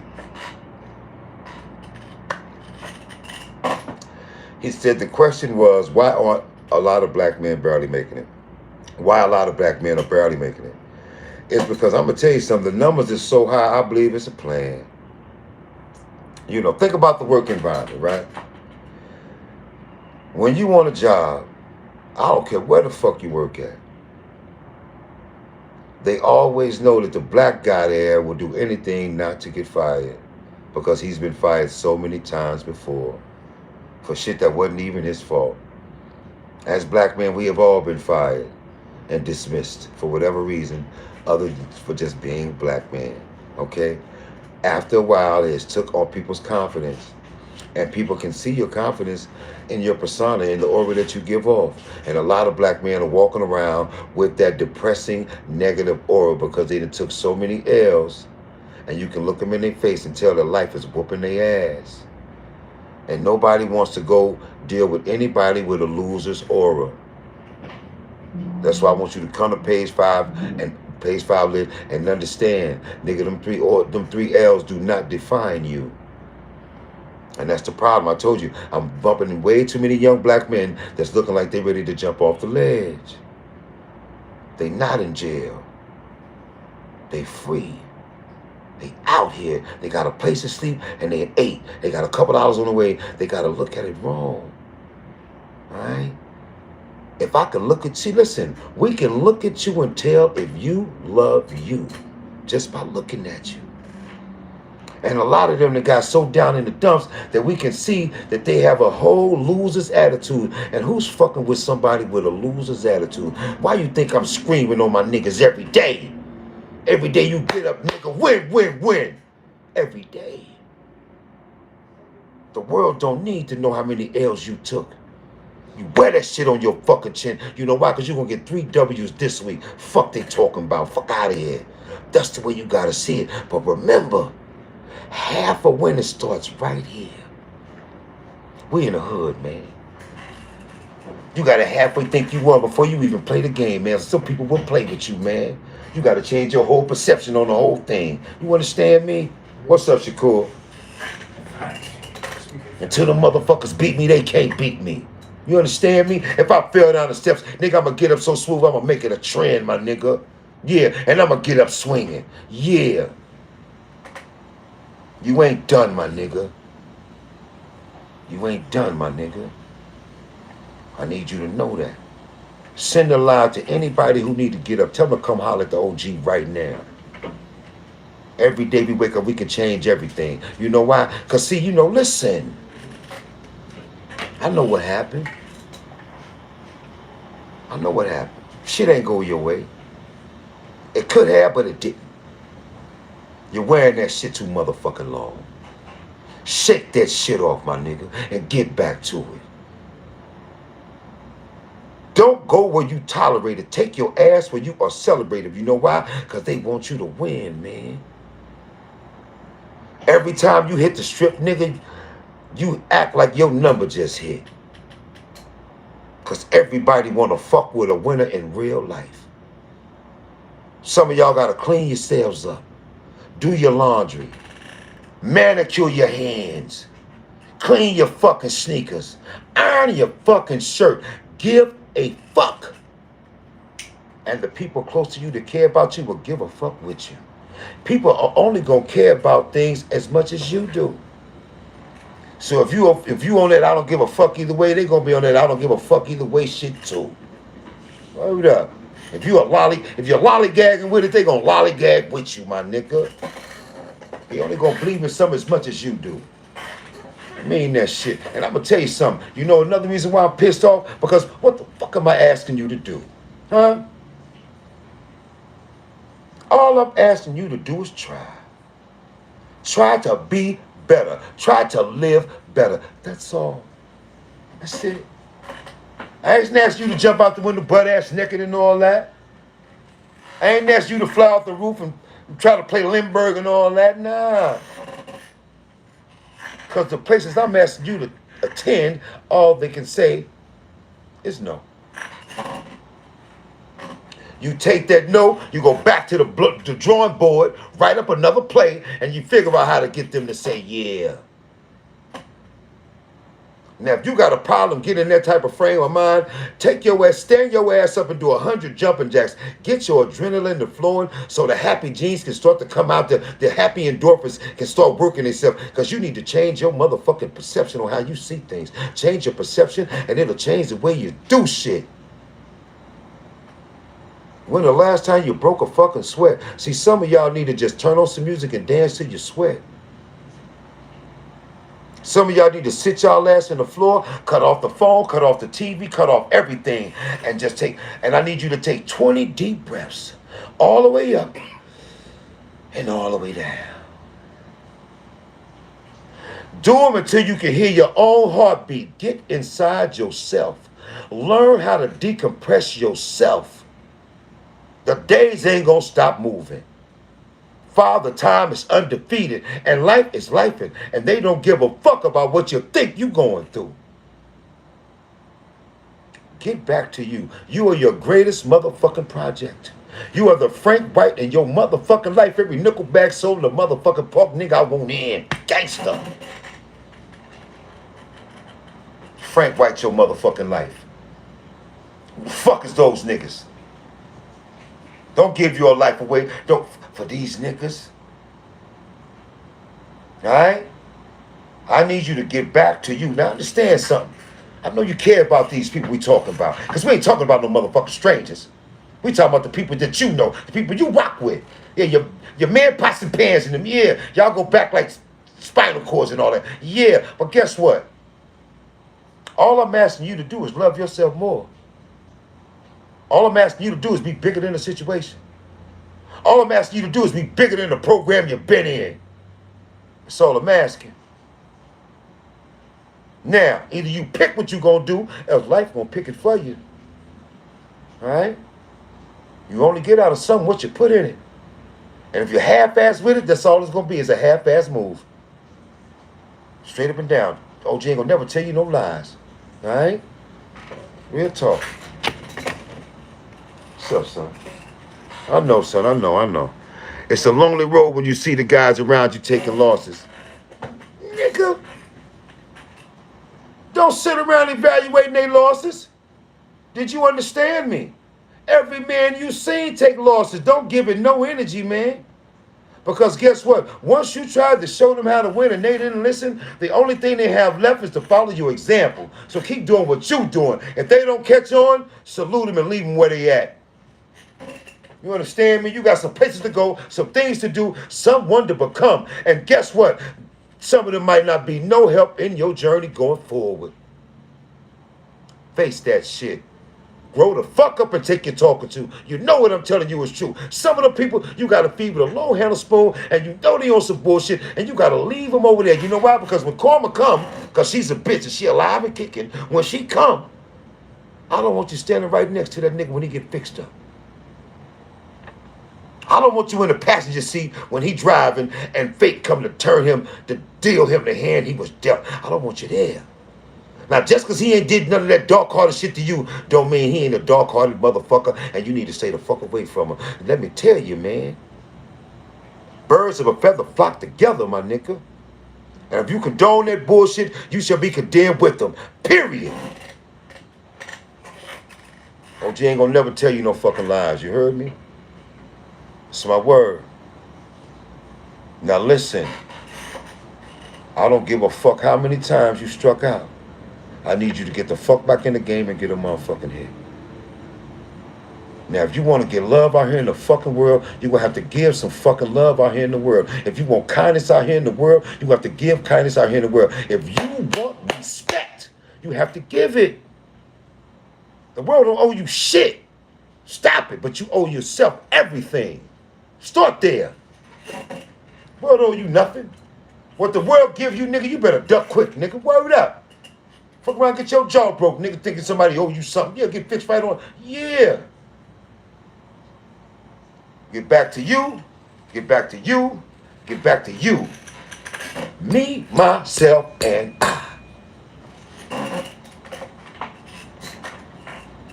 He said the question was, why aren't a lot of black men barely making it? Why a lot of black men are barely making it? It's because I'm going to tell you something. The numbers is so high, I believe it's a plan. You know, think about the work environment, right? When you want a job, I don't care where the fuck you work at. They always know that the black guy there will do anything not to get fired because he's been fired so many times before for shit that wasn't even his fault. As black men, we have all been fired and dismissed for whatever reason other than for just being black men, okay? After a while, it's took on people's confidence. And people can see your confidence in your persona, in the aura that you give off. And a lot of black men are walking around with that depressing, negative aura because they done took so many L's. And you can look them in their face and tell their life is whooping their ass. And nobody wants to go deal with anybody with a loser's aura. That's why I want you to come to Page 5 and Page-5-Lit and understand, nigga, them three L's do not define you. And that's the problem. I told you, I'm bumping way too many young black men that's looking like they're ready to jump off the ledge. They not in jail. They free. They out here. They got a place to sleep and they ate. They got a couple dollars on the way. They got to look at it wrong. All right? If I can look at you, listen, we can look at you and tell if you love you just by looking at you. And a lot of them that got so down in the dumps that we can see that they have a whole loser's attitude. And who's fucking with somebody with a loser's attitude? Why you think I'm screaming on my niggas every day? Every day you get up, nigga, win, win, win. Every day. The world don't need to know how many L's you took. You wear that shit on your fucking chin. You know why? Because you're going to get 3 W's this week. Fuck they talking about. Fuck out of here. That's the way you got to see it. But remember, half of winning starts right here. We in the hood, man. You got to halfway think you won before you even play the game, man. Some people will play with you, man. You got to change your whole perception on the whole thing. You understand me? What's up, Shakur? Until the motherfuckers beat me, they can't beat me. You understand me? If I fell down the steps, nigga, I'm going to get up so smooth, I'm going to make it a trend, my nigga. Yeah, and I'm going to get up swinging. Yeah. You ain't done, my nigga. You ain't done, my nigga. I need you to know that. Send a line to anybody who need to get up. Tell them to come holler at the OG right now. Every day we wake up, we can change everything. You know why? Because, see, you know, listen. I know what happened. I know what happened. Shit ain't go your way. It could have, but it didn't. You're wearing that shit too motherfucking long. Shake that shit off, my nigga, and get back to it. Don't go where you tolerate it. Take your ass where you are celebrated. You know why? Because they want you to win, man. Every time you hit the strip, nigga, you act like your number just hit. Because everybody want to fuck with a winner in real life. Some of y'all got to clean yourselves up. Do your laundry. Manicure your hands. Clean your fucking sneakers. Iron your fucking shirt. Give a fuck. And the people close to you that care about you will give a fuck with you. People are only gonna care about things as much as you do. So if you on that I don't give a fuck either way, they gonna be on that I don't give a fuck either way shit too. Hold up. If you're lollygagging with it, they gonna lollygag with you, my nigga. They only gonna believe in something as much as you do. I mean that shit. And I'm gonna tell you something. You know another reason why I'm pissed off? Because what the fuck am I asking you to do? Huh? All I'm asking you to do is try. Try to be better. Try to live better. That's all. That's it. I ain't asking you to jump out the window butt ass naked and all that. I ain't asking you to fly off the roof and try to play Lindbergh and all that. Nah. Because the places I'm asking you to attend, all they can say is no. You take that no, you go back to the drawing board, write up another play, and you figure out how to get them to say yeah. Now, if you got a problem getting in that type of frame of mind, stand your ass up and do 100 jumping jacks. Get your adrenaline to flowing so the happy genes can start to come out. The happy endorphins can start working themselves. Because you need to change your motherfucking perception on how you see things. Change your perception and it'll change the way you do shit. When the last time you broke a fucking sweat? See, some of y'all need to just turn on some music and dance till you sweat. Some of y'all need to sit y'all ass on the floor, cut off the phone, cut off the TV, cut off everything, and just and I need you to take 20 deep breaths all the way up and all the way down. Do them until you can hear your own heartbeat. Get inside yourself. Learn how to decompress yourself. The days ain't gonna stop moving. Father Time is undefeated, and life is lifing, and they don't give a fuck about what you think you going through. Get back to you. You are your greatest motherfucking project. You are the Frank White in your motherfucking life. Every nickelback soul, the motherfucking pork nigga I want in. Gangster. Frank White your motherfucking life. Who the fuck is those niggas? Don't give your life away. Don't for these niggas. Alright? I need you to get back to you. Now understand something. I know you care about these people we talking about. Because we ain't talking about no motherfucking strangers. We talking about the people that you know. The people you rock with. Yeah, your man pots and pans in them. Yeah, y'all go back like spinal cords and all that. Yeah, but guess what? All I'm asking you to do is love yourself more. All I'm asking you to do is be bigger than the situation. All I'm asking you to do is be bigger than the program you've been in. That's all I'm asking. Now, either you pick what you're going to do, or life going to pick it for you. All right? You only get out of something what you put in it. And if you're half-ass with it, that's all it's going to be is a half-ass move. Straight up and down. OG ain't going to never tell you no lies. All right? Real talk. What's up, son? I know, son. I know. It's a lonely road when you see the guys around you taking losses. Nigga, don't sit around evaluating their losses. Did you understand me? Every man you seen take losses. Don't give it no energy, man. Because guess what? Once you tried to show them how to win and they didn't listen, the only thing they have left is to follow your example. So keep doing what you're doing. If they don't catch on, salute them and leave them where they at. You understand me? You got some places to go, some things to do, someone to become. And guess what? Some of them might not be no help in your journey going forward. Face that shit. Grow the fuck up and take your talking to. You know what I'm telling you is true. Some of the people you got to feed with a long handle spoon and you know they on some bullshit and you got to leave them over there. You know why? Because when karma come, because she's a bitch and she alive and kicking, when she come, I don't want you standing right next to that nigga when he get fixed up. I don't want you in the passenger seat when he driving and fate come to turn him, to deal him the hand he was dealt. I don't want you there. Now, just because he ain't did none of that dark-hearted shit to you, don't mean he ain't a dark-hearted motherfucker and you need to stay the fuck away from him. And let me tell you, man, birds of a feather flock together, my nigga. And if you condone that bullshit, you shall be condemned with them. Period. OG ain't gonna never tell you no fucking lies. You heard me? It's my word. Now listen. I don't give a fuck how many times you struck out. I need you to get the fuck back in the game and get a motherfucking hit. Now, if you want to get love out here in the fucking world, you're going to have to give some fucking love out here in the world. If you want kindness out here in the world, you have to give kindness out here in the world. If you want respect, you have to give it. The world don't owe you shit. Stop it, but you owe yourself everything. Start there. The world don't owe you nothing. What the world give you, nigga, you better duck quick, nigga. Word up. Fuck around, get your jaw broke, nigga, thinking somebody owe you something. Yeah, get fixed right on. Yeah. Get back to you. Get back to you. Get back to you. Me, myself, and I.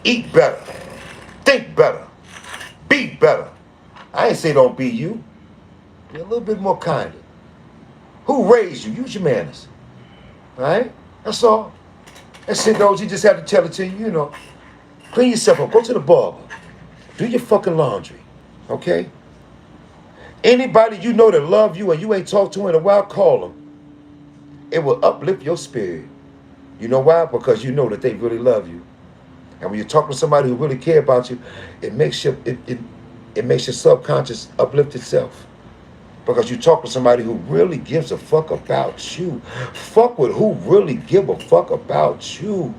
Eat better. Think better. Be better. I ain't say don't be you. Be a little bit more kinder. Who raised you? Use your manners. All right? That's all. That's it, though. You just have to tell it to you, you know. Clean yourself up. Go to the barber. Do your fucking laundry. Okay? Anybody you know that love you and you ain't talked to in a while, call them. It will uplift your spirit. You know why? Because you know that they really love you. And when you talk to somebody who really care about you, it makes your subconscious uplift itself. Because you talk to somebody who really gives a fuck about you. Fuck with who really give a fuck about you.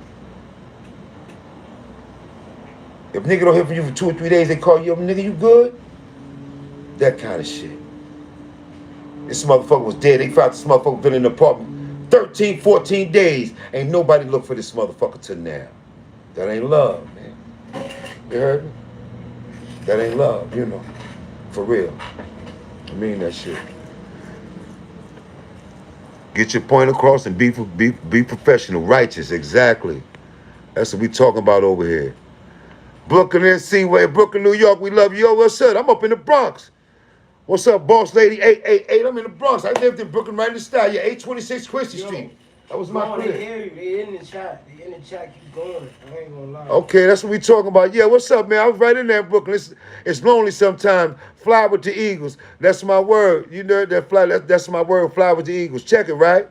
If nigga don't hear from you for 2 or 3 days, they call you up, nigga, you good? That kind of shit. This motherfucker was dead. They found this motherfucker been in the apartment 13, 14 days. Ain't nobody looked for this motherfucker till now. That ain't love, man. You heard me? That ain't love, you know. For real. I mean that shit. Get your point across and be professional. Righteous, exactly. That's what we talking about over here. Brooklyn NC, Brooklyn, New York, we love you. Yo, what's up? I'm up in the Bronx. What's up, boss lady? 888. I'm in the Bronx. I lived in Brooklyn right in the style. Yeah, 826 Christie Street. That was my crib. They hear you. They in the chat. They in the chat. Keep going. I ain't gonna lie. Okay, that's what we talking about. Yeah, what's up, man? I was right in there in Brooklyn. It's lonely sometimes. Fly with the Eagles. That's my word. You know that fly. That's my word. Fly with the Eagles. Check it, right?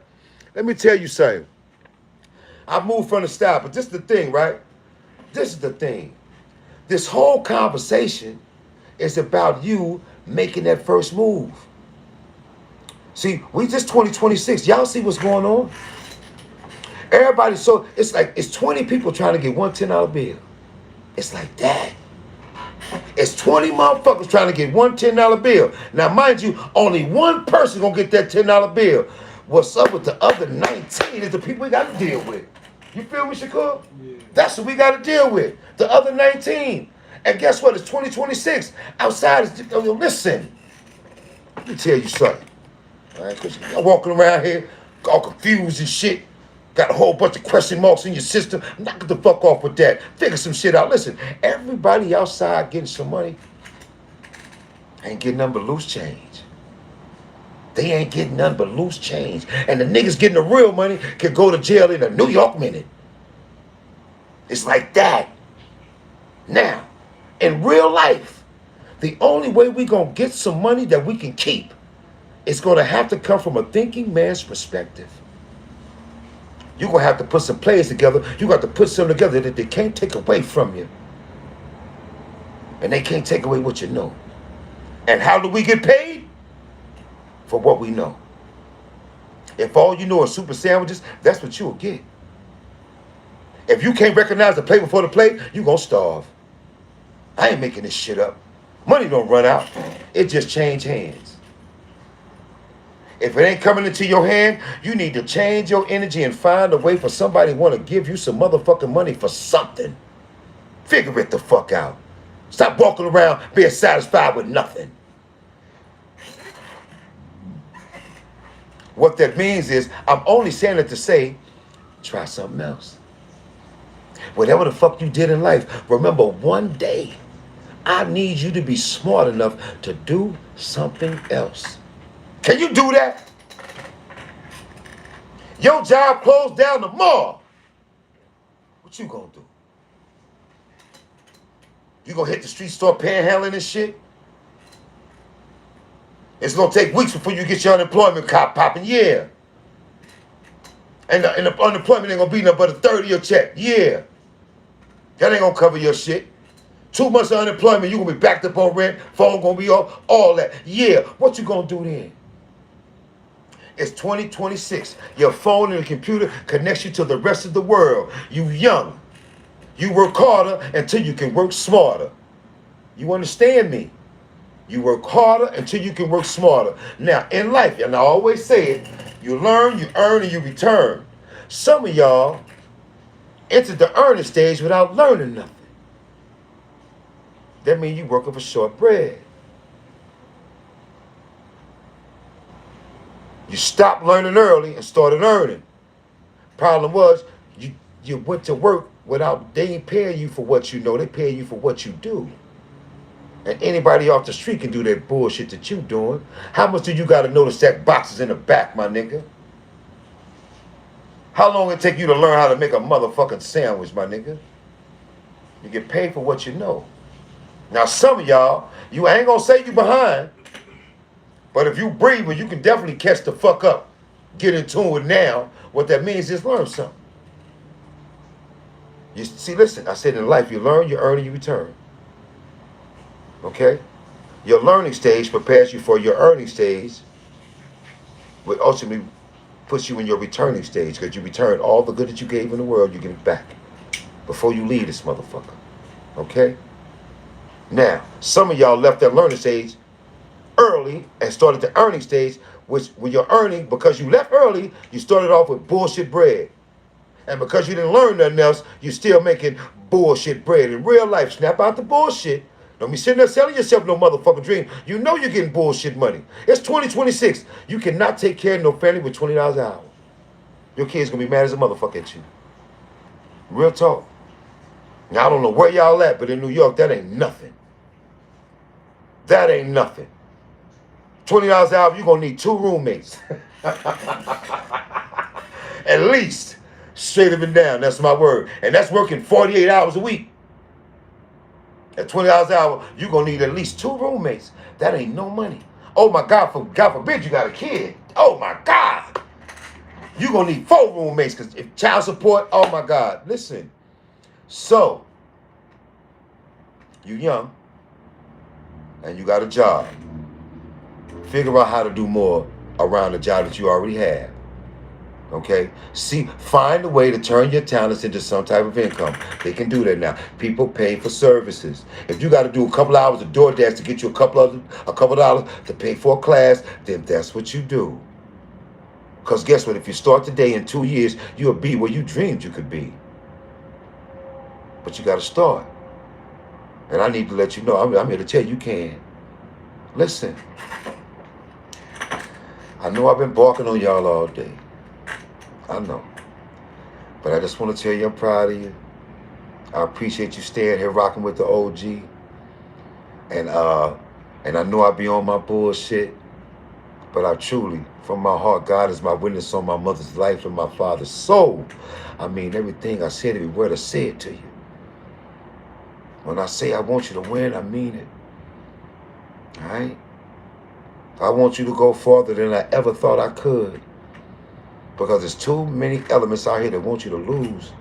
Let me tell you something. I moved from the style, but this is the thing, right? This is the thing. This whole conversation is about you making that first move. See, we just 2026. Y'all see what's going on? Everybody, so it's like it's 20 people trying to get one $10 bill. It's like that. It's 20 motherfuckers trying to get one $10 bill. Now, mind you, only one person gonna get that $10 bill. What's up with the other 19 is the people we gotta deal with. You feel me, Shakur? Yeah. That's what we gotta deal with. The other 19. And guess what? It's 2026. Outside is, listen. Let me tell you something. All right, because you're walking around here all confused and shit. Got a whole bunch of question marks in your system. Knock the fuck off with that. Figure some shit out. Listen, everybody outside getting some money ain't getting nothing but loose change. They ain't getting nothing but loose change. And the niggas getting the real money can go to jail in a New York minute. It's like that. Now, in real life, the only way we gonna get some money that we can keep is gonna have to come from a thinking man's perspective. You're going to have to put some players together. You got to put something together that they can't take away from you. And they can't take away what you know. And how do we get paid? For what we know. If all you know is super sandwiches, that's what you'll get. If you can't recognize the play before the play, you're going to starve. I ain't making this shit up. Money don't run out. It just change hands. If it ain't coming into your hand, you need to change your energy and find a way for somebody to want to give you some motherfucking money for something. Figure it the fuck out. Stop walking around being satisfied with nothing. What that means is, I'm only saying it to say, try something else. Whatever the fuck you did in life, remember one day, I need you to be smart enough to do something else. Can you do that? Your job closed down tomorrow. What you gonna do? You gonna hit the street, start panhandling and shit? It's gonna take weeks before you get your unemployment cop popping, yeah. And the unemployment ain't gonna be nothing but a third of your check, yeah. That ain't gonna cover your shit. 2 months of unemployment, you gonna be backed up on rent, phone gonna be off, all that. Yeah, what you gonna do then? It's 2026. Your phone and the computer connects you to the rest of the world. You young. You work harder until you can work smarter. You understand me? You work harder until you can work smarter. Now, in life, and I always say it, you learn, you earn, and you return. Some of y'all entered the earning stage without learning nothing. That means you working for short bread. You stopped learning early and started earning. Problem was, you went to work without, they ain't paying you for what you know, they paying you for what you do. And anybody off the street can do that bullshit that you doing. How much do you got to know to stack boxes in the back, my nigga? How long it take you to learn how to make a motherfucking sandwich, my nigga? You get paid for what you know. Now, some of y'all, you ain't gonna say you behind, but if you breathe, you can definitely catch the fuck up. Get in tune with now. What that means is learn something. You see, listen, I said in life, you learn, you earn, and you return. Okay? Your learning stage prepares you for your earning stage, which ultimately puts you in your returning stage, because you return all the good that you gave in the world, you give it back before you leave this motherfucker. Okay? Now, some of y'all left that learning stage early and started the earning stage, which when you're earning, because you left early, you started off with bullshit bread. And because you didn't learn nothing else, you're still making bullshit bread. In real life, snap out the bullshit. Don't be sitting there selling yourself no motherfucking dream. You know you're getting bullshit money. It's 2026. You cannot take care of no family with $20 an hour. Your kid's gonna be mad as a motherfucker at you. Real talk. Now, I don't know where y'all at, but in New York, that ain't nothing. That ain't nothing. $20 an hour, you're gonna need 2 roommates. At least. Straight up and down, that's my word. And that's working 48 hours a week. At $20 an hour, you're going to need at least 2 roommates. That ain't no money. Oh my God, God forbid you got a kid. Oh my God. You're going to need 4 roommates because if child support, oh my God. Listen, so, you young and you got a job. Figure out how to do more around the job that you already have. Okay? See, find a way to turn your talents into some type of income. They can do that now. People pay for services. If you got to do a couple hours of DoorDash to get you a couple dollars to pay for a class, then that's what you do. Because guess what? If you start today, in 2 years, you'll be where you dreamed you could be. But you got to start. And I need to let you know, I'm here to tell you can. Listen. I know I've been barking on y'all all day. I know. But I just want to tell you I'm proud of you. I appreciate you staying here rocking with the OG. And I know I be on my bullshit. But I truly, from my heart, God is my witness on my mother's life and my father's soul. I mean everything I said, every word I said to you. When I say I want you to win, I mean it. Alright? I want you to go farther than I ever thought I could. Because there's too many elements out here that want you to lose.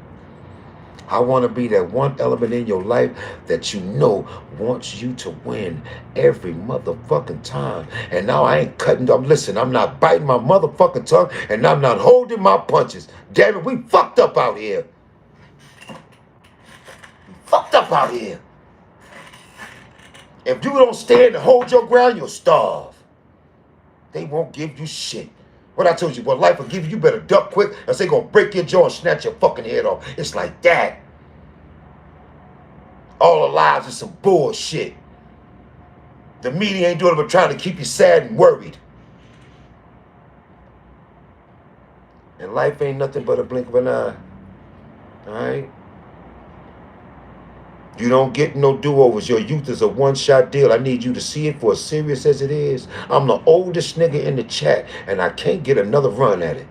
I want to be that one element in your life that you know wants you to win every motherfucking time. And now I ain't cutting them. Listen, I'm not biting my motherfucking tongue and I'm not holding my punches. Damn it, we fucked up out here. We fucked up out here. If you don't stand and hold your ground, you'll starve. They won't give you shit. What I told you, what life will give you, you better duck quick, or they gonna break your jaw and snatch your fucking head off. It's like that. All the lies is some bullshit. The media ain't doing it but trying to keep you sad and worried. And life ain't nothing but a blink of an eye. Alright? You don't get no do-overs. Your youth is a one-shot deal. I need you to see it for as serious as it is. I'm the oldest nigga in the chat, and I can't get another run at it.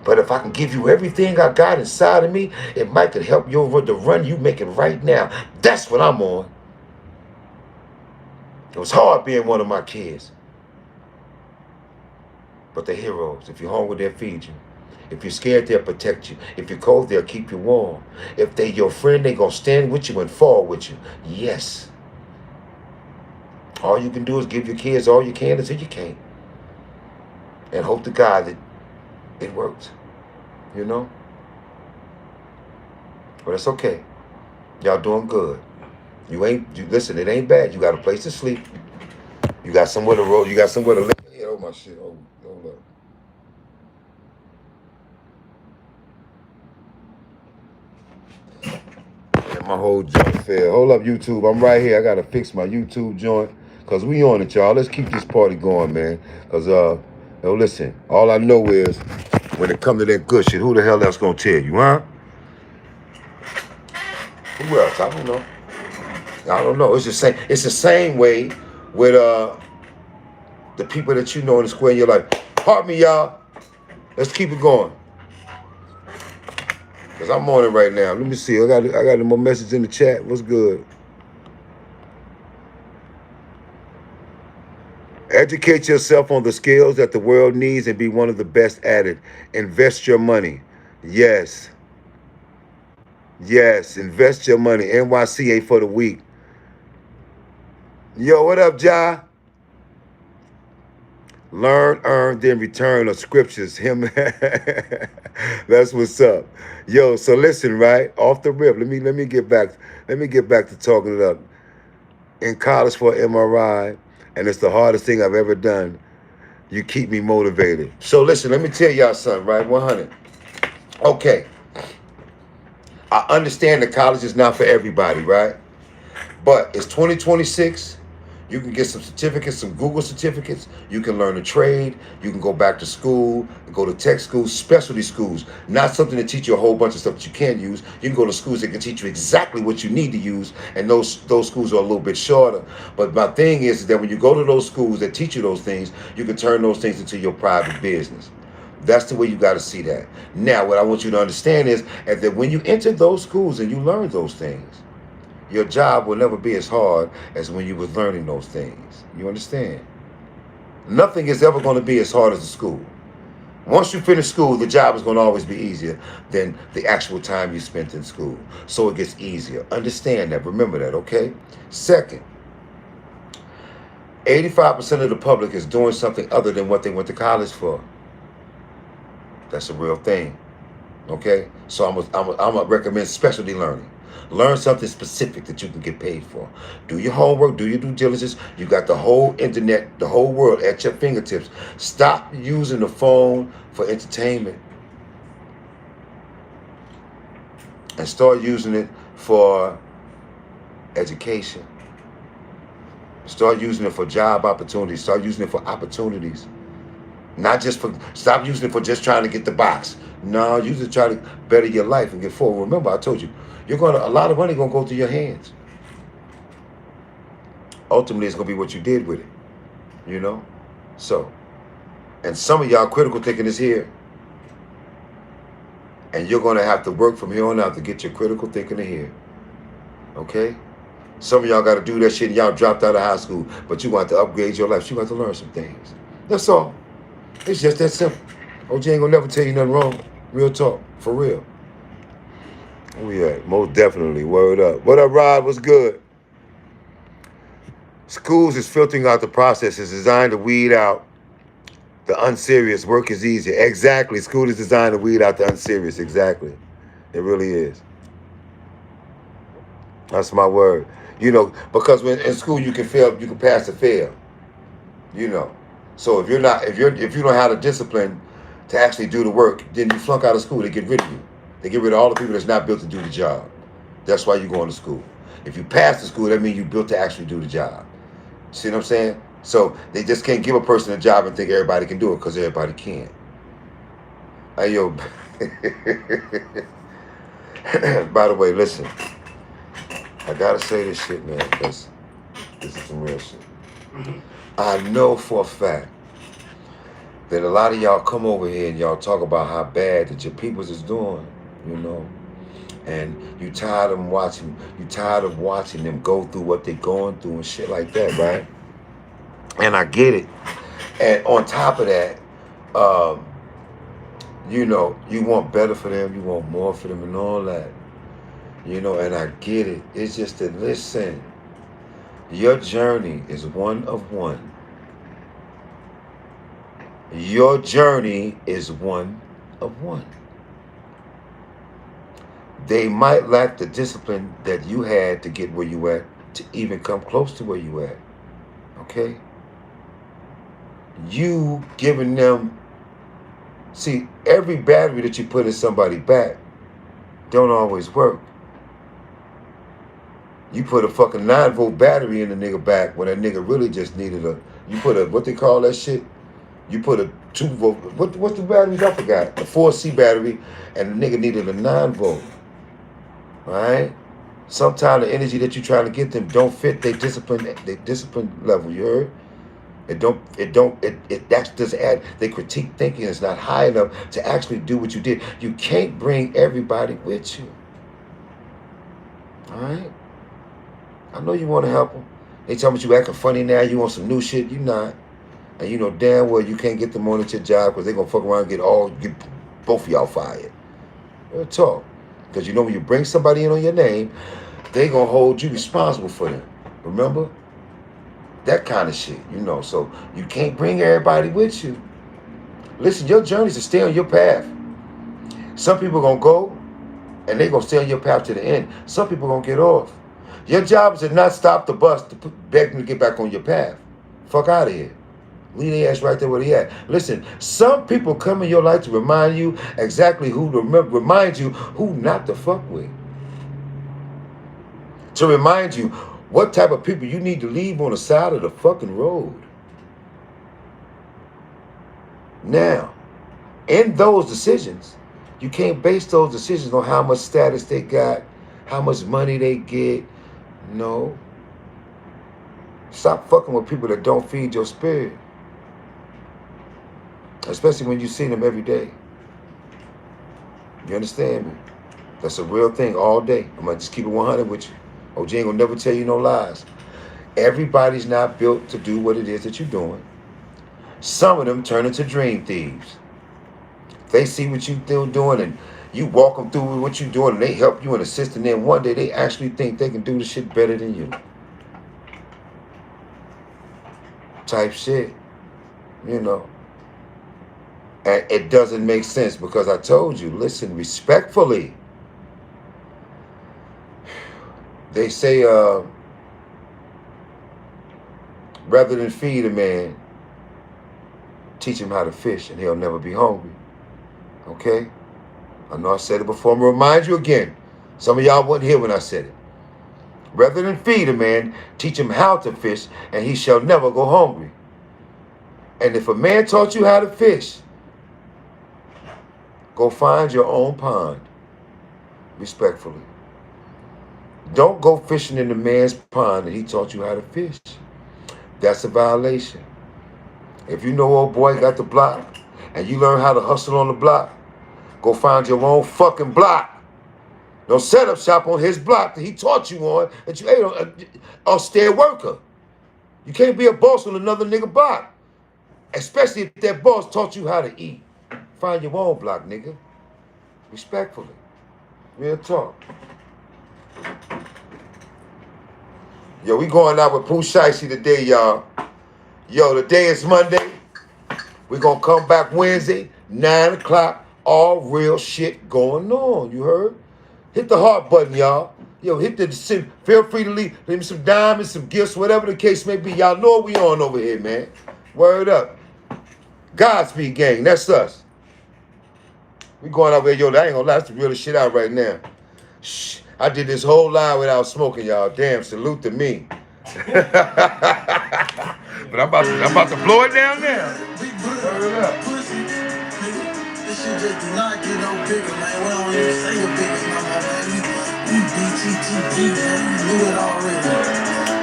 But if I can give you everything I got inside of me, it might could help you over the run you making right now. That's what I'm on. It was hard being one of my kids. But they're heroes. If you're hungry, they'll feed you. If you're scared, they'll protect you. If you're cold, they'll keep you warm. If they're your friend, they're going to stand with you and fall with you. Yes. All you can do is give your kids all you can until you can't. And hope to God that it works. You know? But it's okay. Y'all doing good. Listen, it ain't bad. You got a place to sleep. You got somewhere to roll. You got somewhere to lay your head. Oh, my shit. Oh, hold up. And my whole joint fell. Hold up, YouTube. I'm right here. I got to fix my YouTube joint. Because we on it, y'all. Let's keep this party going, man. Because, listen. All I know is when it comes to that good shit, who the hell else going to tell you, huh? Who else? I don't know. I don't know. It's the same. It's the same way with the people that you know in the square. You're like, pardon me, y'all. Let's keep it going. Cause I'm on it right now. Let me see. I got more message in the chat. What's good? Educate yourself on the skills that the world needs and be one of the best at it. Invest your money. Yes. Yes. Invest your money. NYCA for the week. Yo, what up, Ja? Learn, earn, then return of scriptures. Him. That's what's up. Yo, so listen, right? Off the rip. Let me get back to talking it up. In college for MRI, and it's the hardest thing I've ever done. You keep me motivated. So listen, let me tell y'all something, right? 100. Okay. I understand that college is not for everybody, right? But it's 2026. You can get some certificates, some Google certificates. You can learn a trade. You can go back to school, go to tech schools, specialty schools. Not something to teach you a whole bunch of stuff that you can't use. You can go to schools that can teach you exactly what you need to use, and those schools are a little bit shorter. But my thing is that when you go to those schools that teach you those things, you can turn those things into your private business. That's the way you got to see that. Now, what I want you to understand is that when you enter those schools and you learn those things, your job will never be as hard as when you were learning those things. You understand? Nothing is ever going to be as hard as the school. Once you finish school, the job is going to always be easier than the actual time you spent in school. So it gets easier. Understand that. Remember that, okay? Second, 85% of the public is doing something other than what they went to college for. That's a real thing, okay? So I'm gonna recommend specialty learning. Learn something specific that you can get paid for. Do your homework, do your due diligence. You got the whole internet, the whole world at your fingertips. Stop using the phone for entertainment and start using it for education. Start using it for job opportunities. Start using it for opportunities. Not just for, stop using it for just trying to get the box. No, use it to try to better your life and get forward. Remember, I told you, a lot of money gonna go through your hands. Ultimately, it's gonna be what you did with it, you know? So, and some of y'all critical thinking is here. And you're gonna have to work from here on out to get your critical thinking to here, okay? Some of y'all gotta do that shit and y'all dropped out of high school, but you want to upgrade your life. You got to learn some things. That's all. It's just that simple. OG ain't gonna never tell you nothing wrong. Real talk, for real. Oh yeah, most definitely. Word up. What up, Rod? What's good? Schools is filtering out the process. It's designed to weed out the unserious. Work is easier. Exactly. School is designed to weed out the unserious. Exactly. It really is. That's my word. You know, because when in school you can fail, you can pass or fail. You know. So if you don't have the discipline to actually do the work, then you flunk out of school. They get rid of you. They get rid of all the people that's not built to do the job. That's why you're going to school. If you pass the school, that means you're built to actually do the job. See what I'm saying? So they just can't give a person a job and think everybody can do it, because everybody can't. Hey, yo. By the way, listen. I gotta say this shit, man, because this is some real shit. I know for a fact that a lot of y'all come over here and y'all talk about how bad that your peoples is doing, you know, and you tired of watching them go through what they're going through and shit like that, right? And I get it. And on top of that, you know, you want better for them, you want more for them and all that. You know, and I get it. It's just that, listen, your journey is one of one. Your journey is one of one. They might lack the discipline that you had to get where you at, to even come close to where you at. Okay? You giving them, see, every battery that you put in somebody back don't always work. You put a fucking 9-volt battery in the nigga back when that nigga really just needed you put a, what they call that shit? You put a 2-volt, what's the battery? I forgot. A 4C battery, and the nigga needed a 9-volt. Right? Sometimes the energy that you're trying to get them don't fit their discipline level, you heard? That doesn't add, their critique thinking is not high enough to actually do what you did. You can't bring everybody with you. Alright? I know you want to help them. They tell me you acting funny now, you want some new shit, you not. And you know damn well you can't get them on at your job because they're going to fuck around and get both of y'all fired. Real talk. Because you know when you bring somebody in on your name, they going to hold you responsible for them. Remember? That kind of shit, you know. So you can't bring everybody with you. Listen, your journey is to stay on your path. Some people going to go and they going to stay on your path to the end. Some people going to get off. Your job is to not stop the bus to beg them to get back on your path. Fuck out of here. Leave their ass right there where they at. Listen, some people come in your life to remind you exactly who to remind you who not to fuck with. To remind you what type of people you need to leave on the side of the fucking road. Now, in those decisions, you can't base those decisions on how much status they got, how much money they get. No. Stop fucking with people that don't feed your spirit. Especially when you see them every day. You understand me? That's a real thing all day. I'm going to just keep it 100 with you. OG ain't going to never tell you no lies. Everybody's not built to do what it is that you're doing. Some of them turn into dream thieves. They see what you're doing and you walk them through what you're doing and they help you and assist, and then one day they actually think they can do the shit better than you. Type shit. You know. And it doesn't make sense because I told you, listen, respectfully. They say, rather than feed a man, teach him how to fish and he'll never be hungry. Okay? I know I said it before. I'm going to remind you again. Some of y'all wasn't here when I said it. Rather than feed a man, teach him how to fish and he shall never go hungry. And if a man taught you how to fish, go find your own pond. Respectfully. Don't go fishing in the man's pond that he taught you how to fish. That's a violation. If you know old boy got the block and you learn how to hustle on the block, go find your own fucking block. Don't set up shop on his block that he taught you on, that you ain't an austere worker. You can't be a boss on another nigga block. Especially if that boss taught you how to eat. Find your own block, nigga. Respectfully. Real talk. Yo, we going out with Pooh Shicey today, y'all. Yo, today is Monday. We're going to come back Wednesday, 9 o'clock. All real shit going on, you heard? Hit the heart button, y'all. Yo, hit the, feel free to leave me some diamonds, some gifts, whatever the case may be. Y'all know what we on over here, man. Word up. Godspeed gang, that's us. We going out there, yo, I ain't gonna lie, that's the realest shit out right now. Shh, I did this whole line without smoking, y'all. Damn, salute to me. But I'm about to blow it down now. Word up. This shit just do not get no bigger, man. We don't even say a bigger no more, man. We BTTG, man. You knew it already.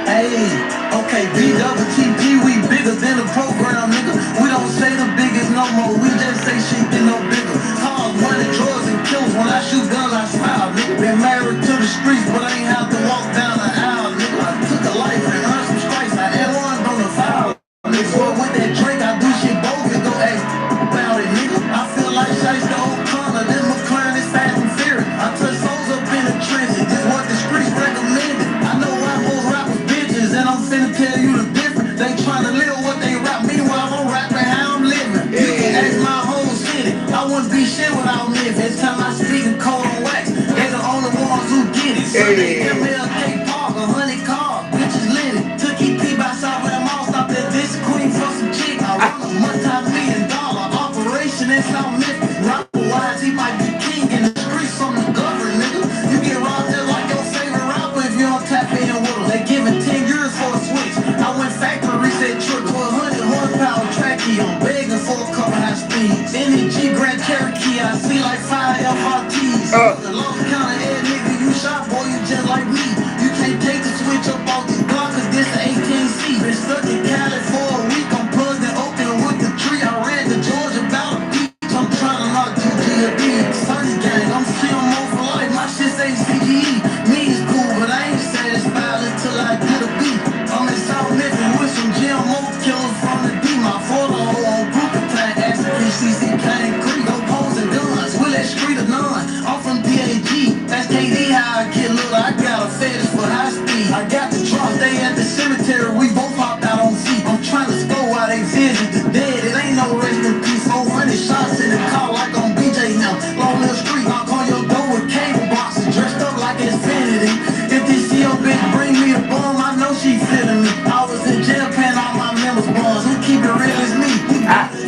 Hey. Okay, BWTP, we bigger than the program, nigga. We don't say the biggest no more, we just say shit get no bigger. Cars, money, drugs, and kills. When I shoot guns, I smile, nigga. Been married to the streets, but I ain't have to walk down the aisle, nigga. I took a life and earned some stripes, I had one on the file. Nigga, so with that drink, I do shit bogus, go ask about it, nigga. I feel like Shice the old Connor, this McLaren is fast and furious. I touch souls up in the trenches, this what the streets recommended. I know why most rappers bitches, and I'm finna tell you the difference. They tryna live what they rap, meanwhile I'm rapping how I'm living. You can ask my whole city, I wouldn't be shit without living. Every time I speak in cold on wax, they the only ones who get it. Sunday, MLK Park, 100 cars, bitches lit it. Took EP by South of the mall, stopped at this queen for some chick. I run a multi-million-dollar operation in South Memphis. Rapper wise, he might be king in the streets from the government, nigga. You get robbed just like your favorite rapper if you don't tap in with them. They giving 10 years for a switch. I went factory reset truck to 100 horsepower tracky. I'm begging for a couple high speeds. NG Grand Cherokee, I see like 5 FRTs. The lost counter head nigga, you shot, boy, you just like me. You can't take the switch up off this block, cause this 18C. Been stuck in Cali for a week, I'm plugged and open with the tree. I ran to Georgia about a beach, I'm trying to knock 2 GLD. Sunny gang, I'm CMO for life, my shit say CGE. Me is cool, but I ain't satisfied until I get a beat. I'm in South Memphis with some GMO killers from the D. My photo on group attack, asking PCC Cane Creek. No posing guns, will that street or none? I'm from DAG, that's KD how I get little. I got a fetish for high speed. I got the drop, stay at the cemetery, we both hopped out on feet. I'm trying to score while they visit the dead. It ain't no rest in peace. 400 shots in the car like on BJ now. Long little street, knock on your door with cable boxes, dressed up like Infinity. If this CO bitch bring me a bum, I know she feeling me. I was in jail paying all my members bonds. Who keep it real as me?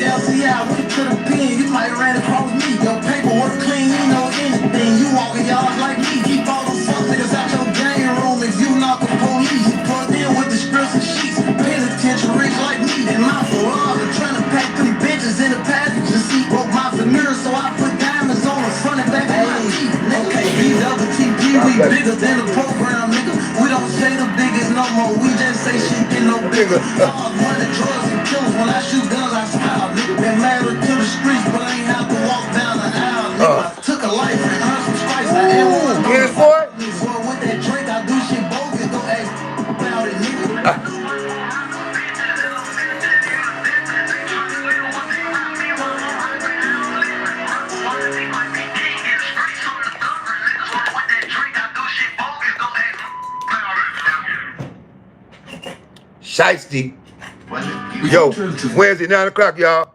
LCI went to the pen, you might ran across me. Your paperwork clean, you know anything. You walking yards like me. Keep all them fuck niggas out your gang room if you knock the police. You plugged in with the scripts and sheets. Penitentiaries like me and my Ferrari. Trying to pack them bitches in the passenger seat. Broke my veneer, so I put diamonds on the front and back of my teeth. Okay, BWTP, we bigger than the program, nigga. We don't say the biggest no more, we just say shit get no bigger. Cars, money, drugs, and killers. When I shoot guns, I smile, nigga. Been married to the streets, but I ain't have to walk down the aisle, nigga. I took a life and earned some stripes. I had one on the fire. Boy, with that drink, I do shit bogus. Go ask about it, nigga. Shiesty. Yo, Wednesday, 9 o'clock, y'all.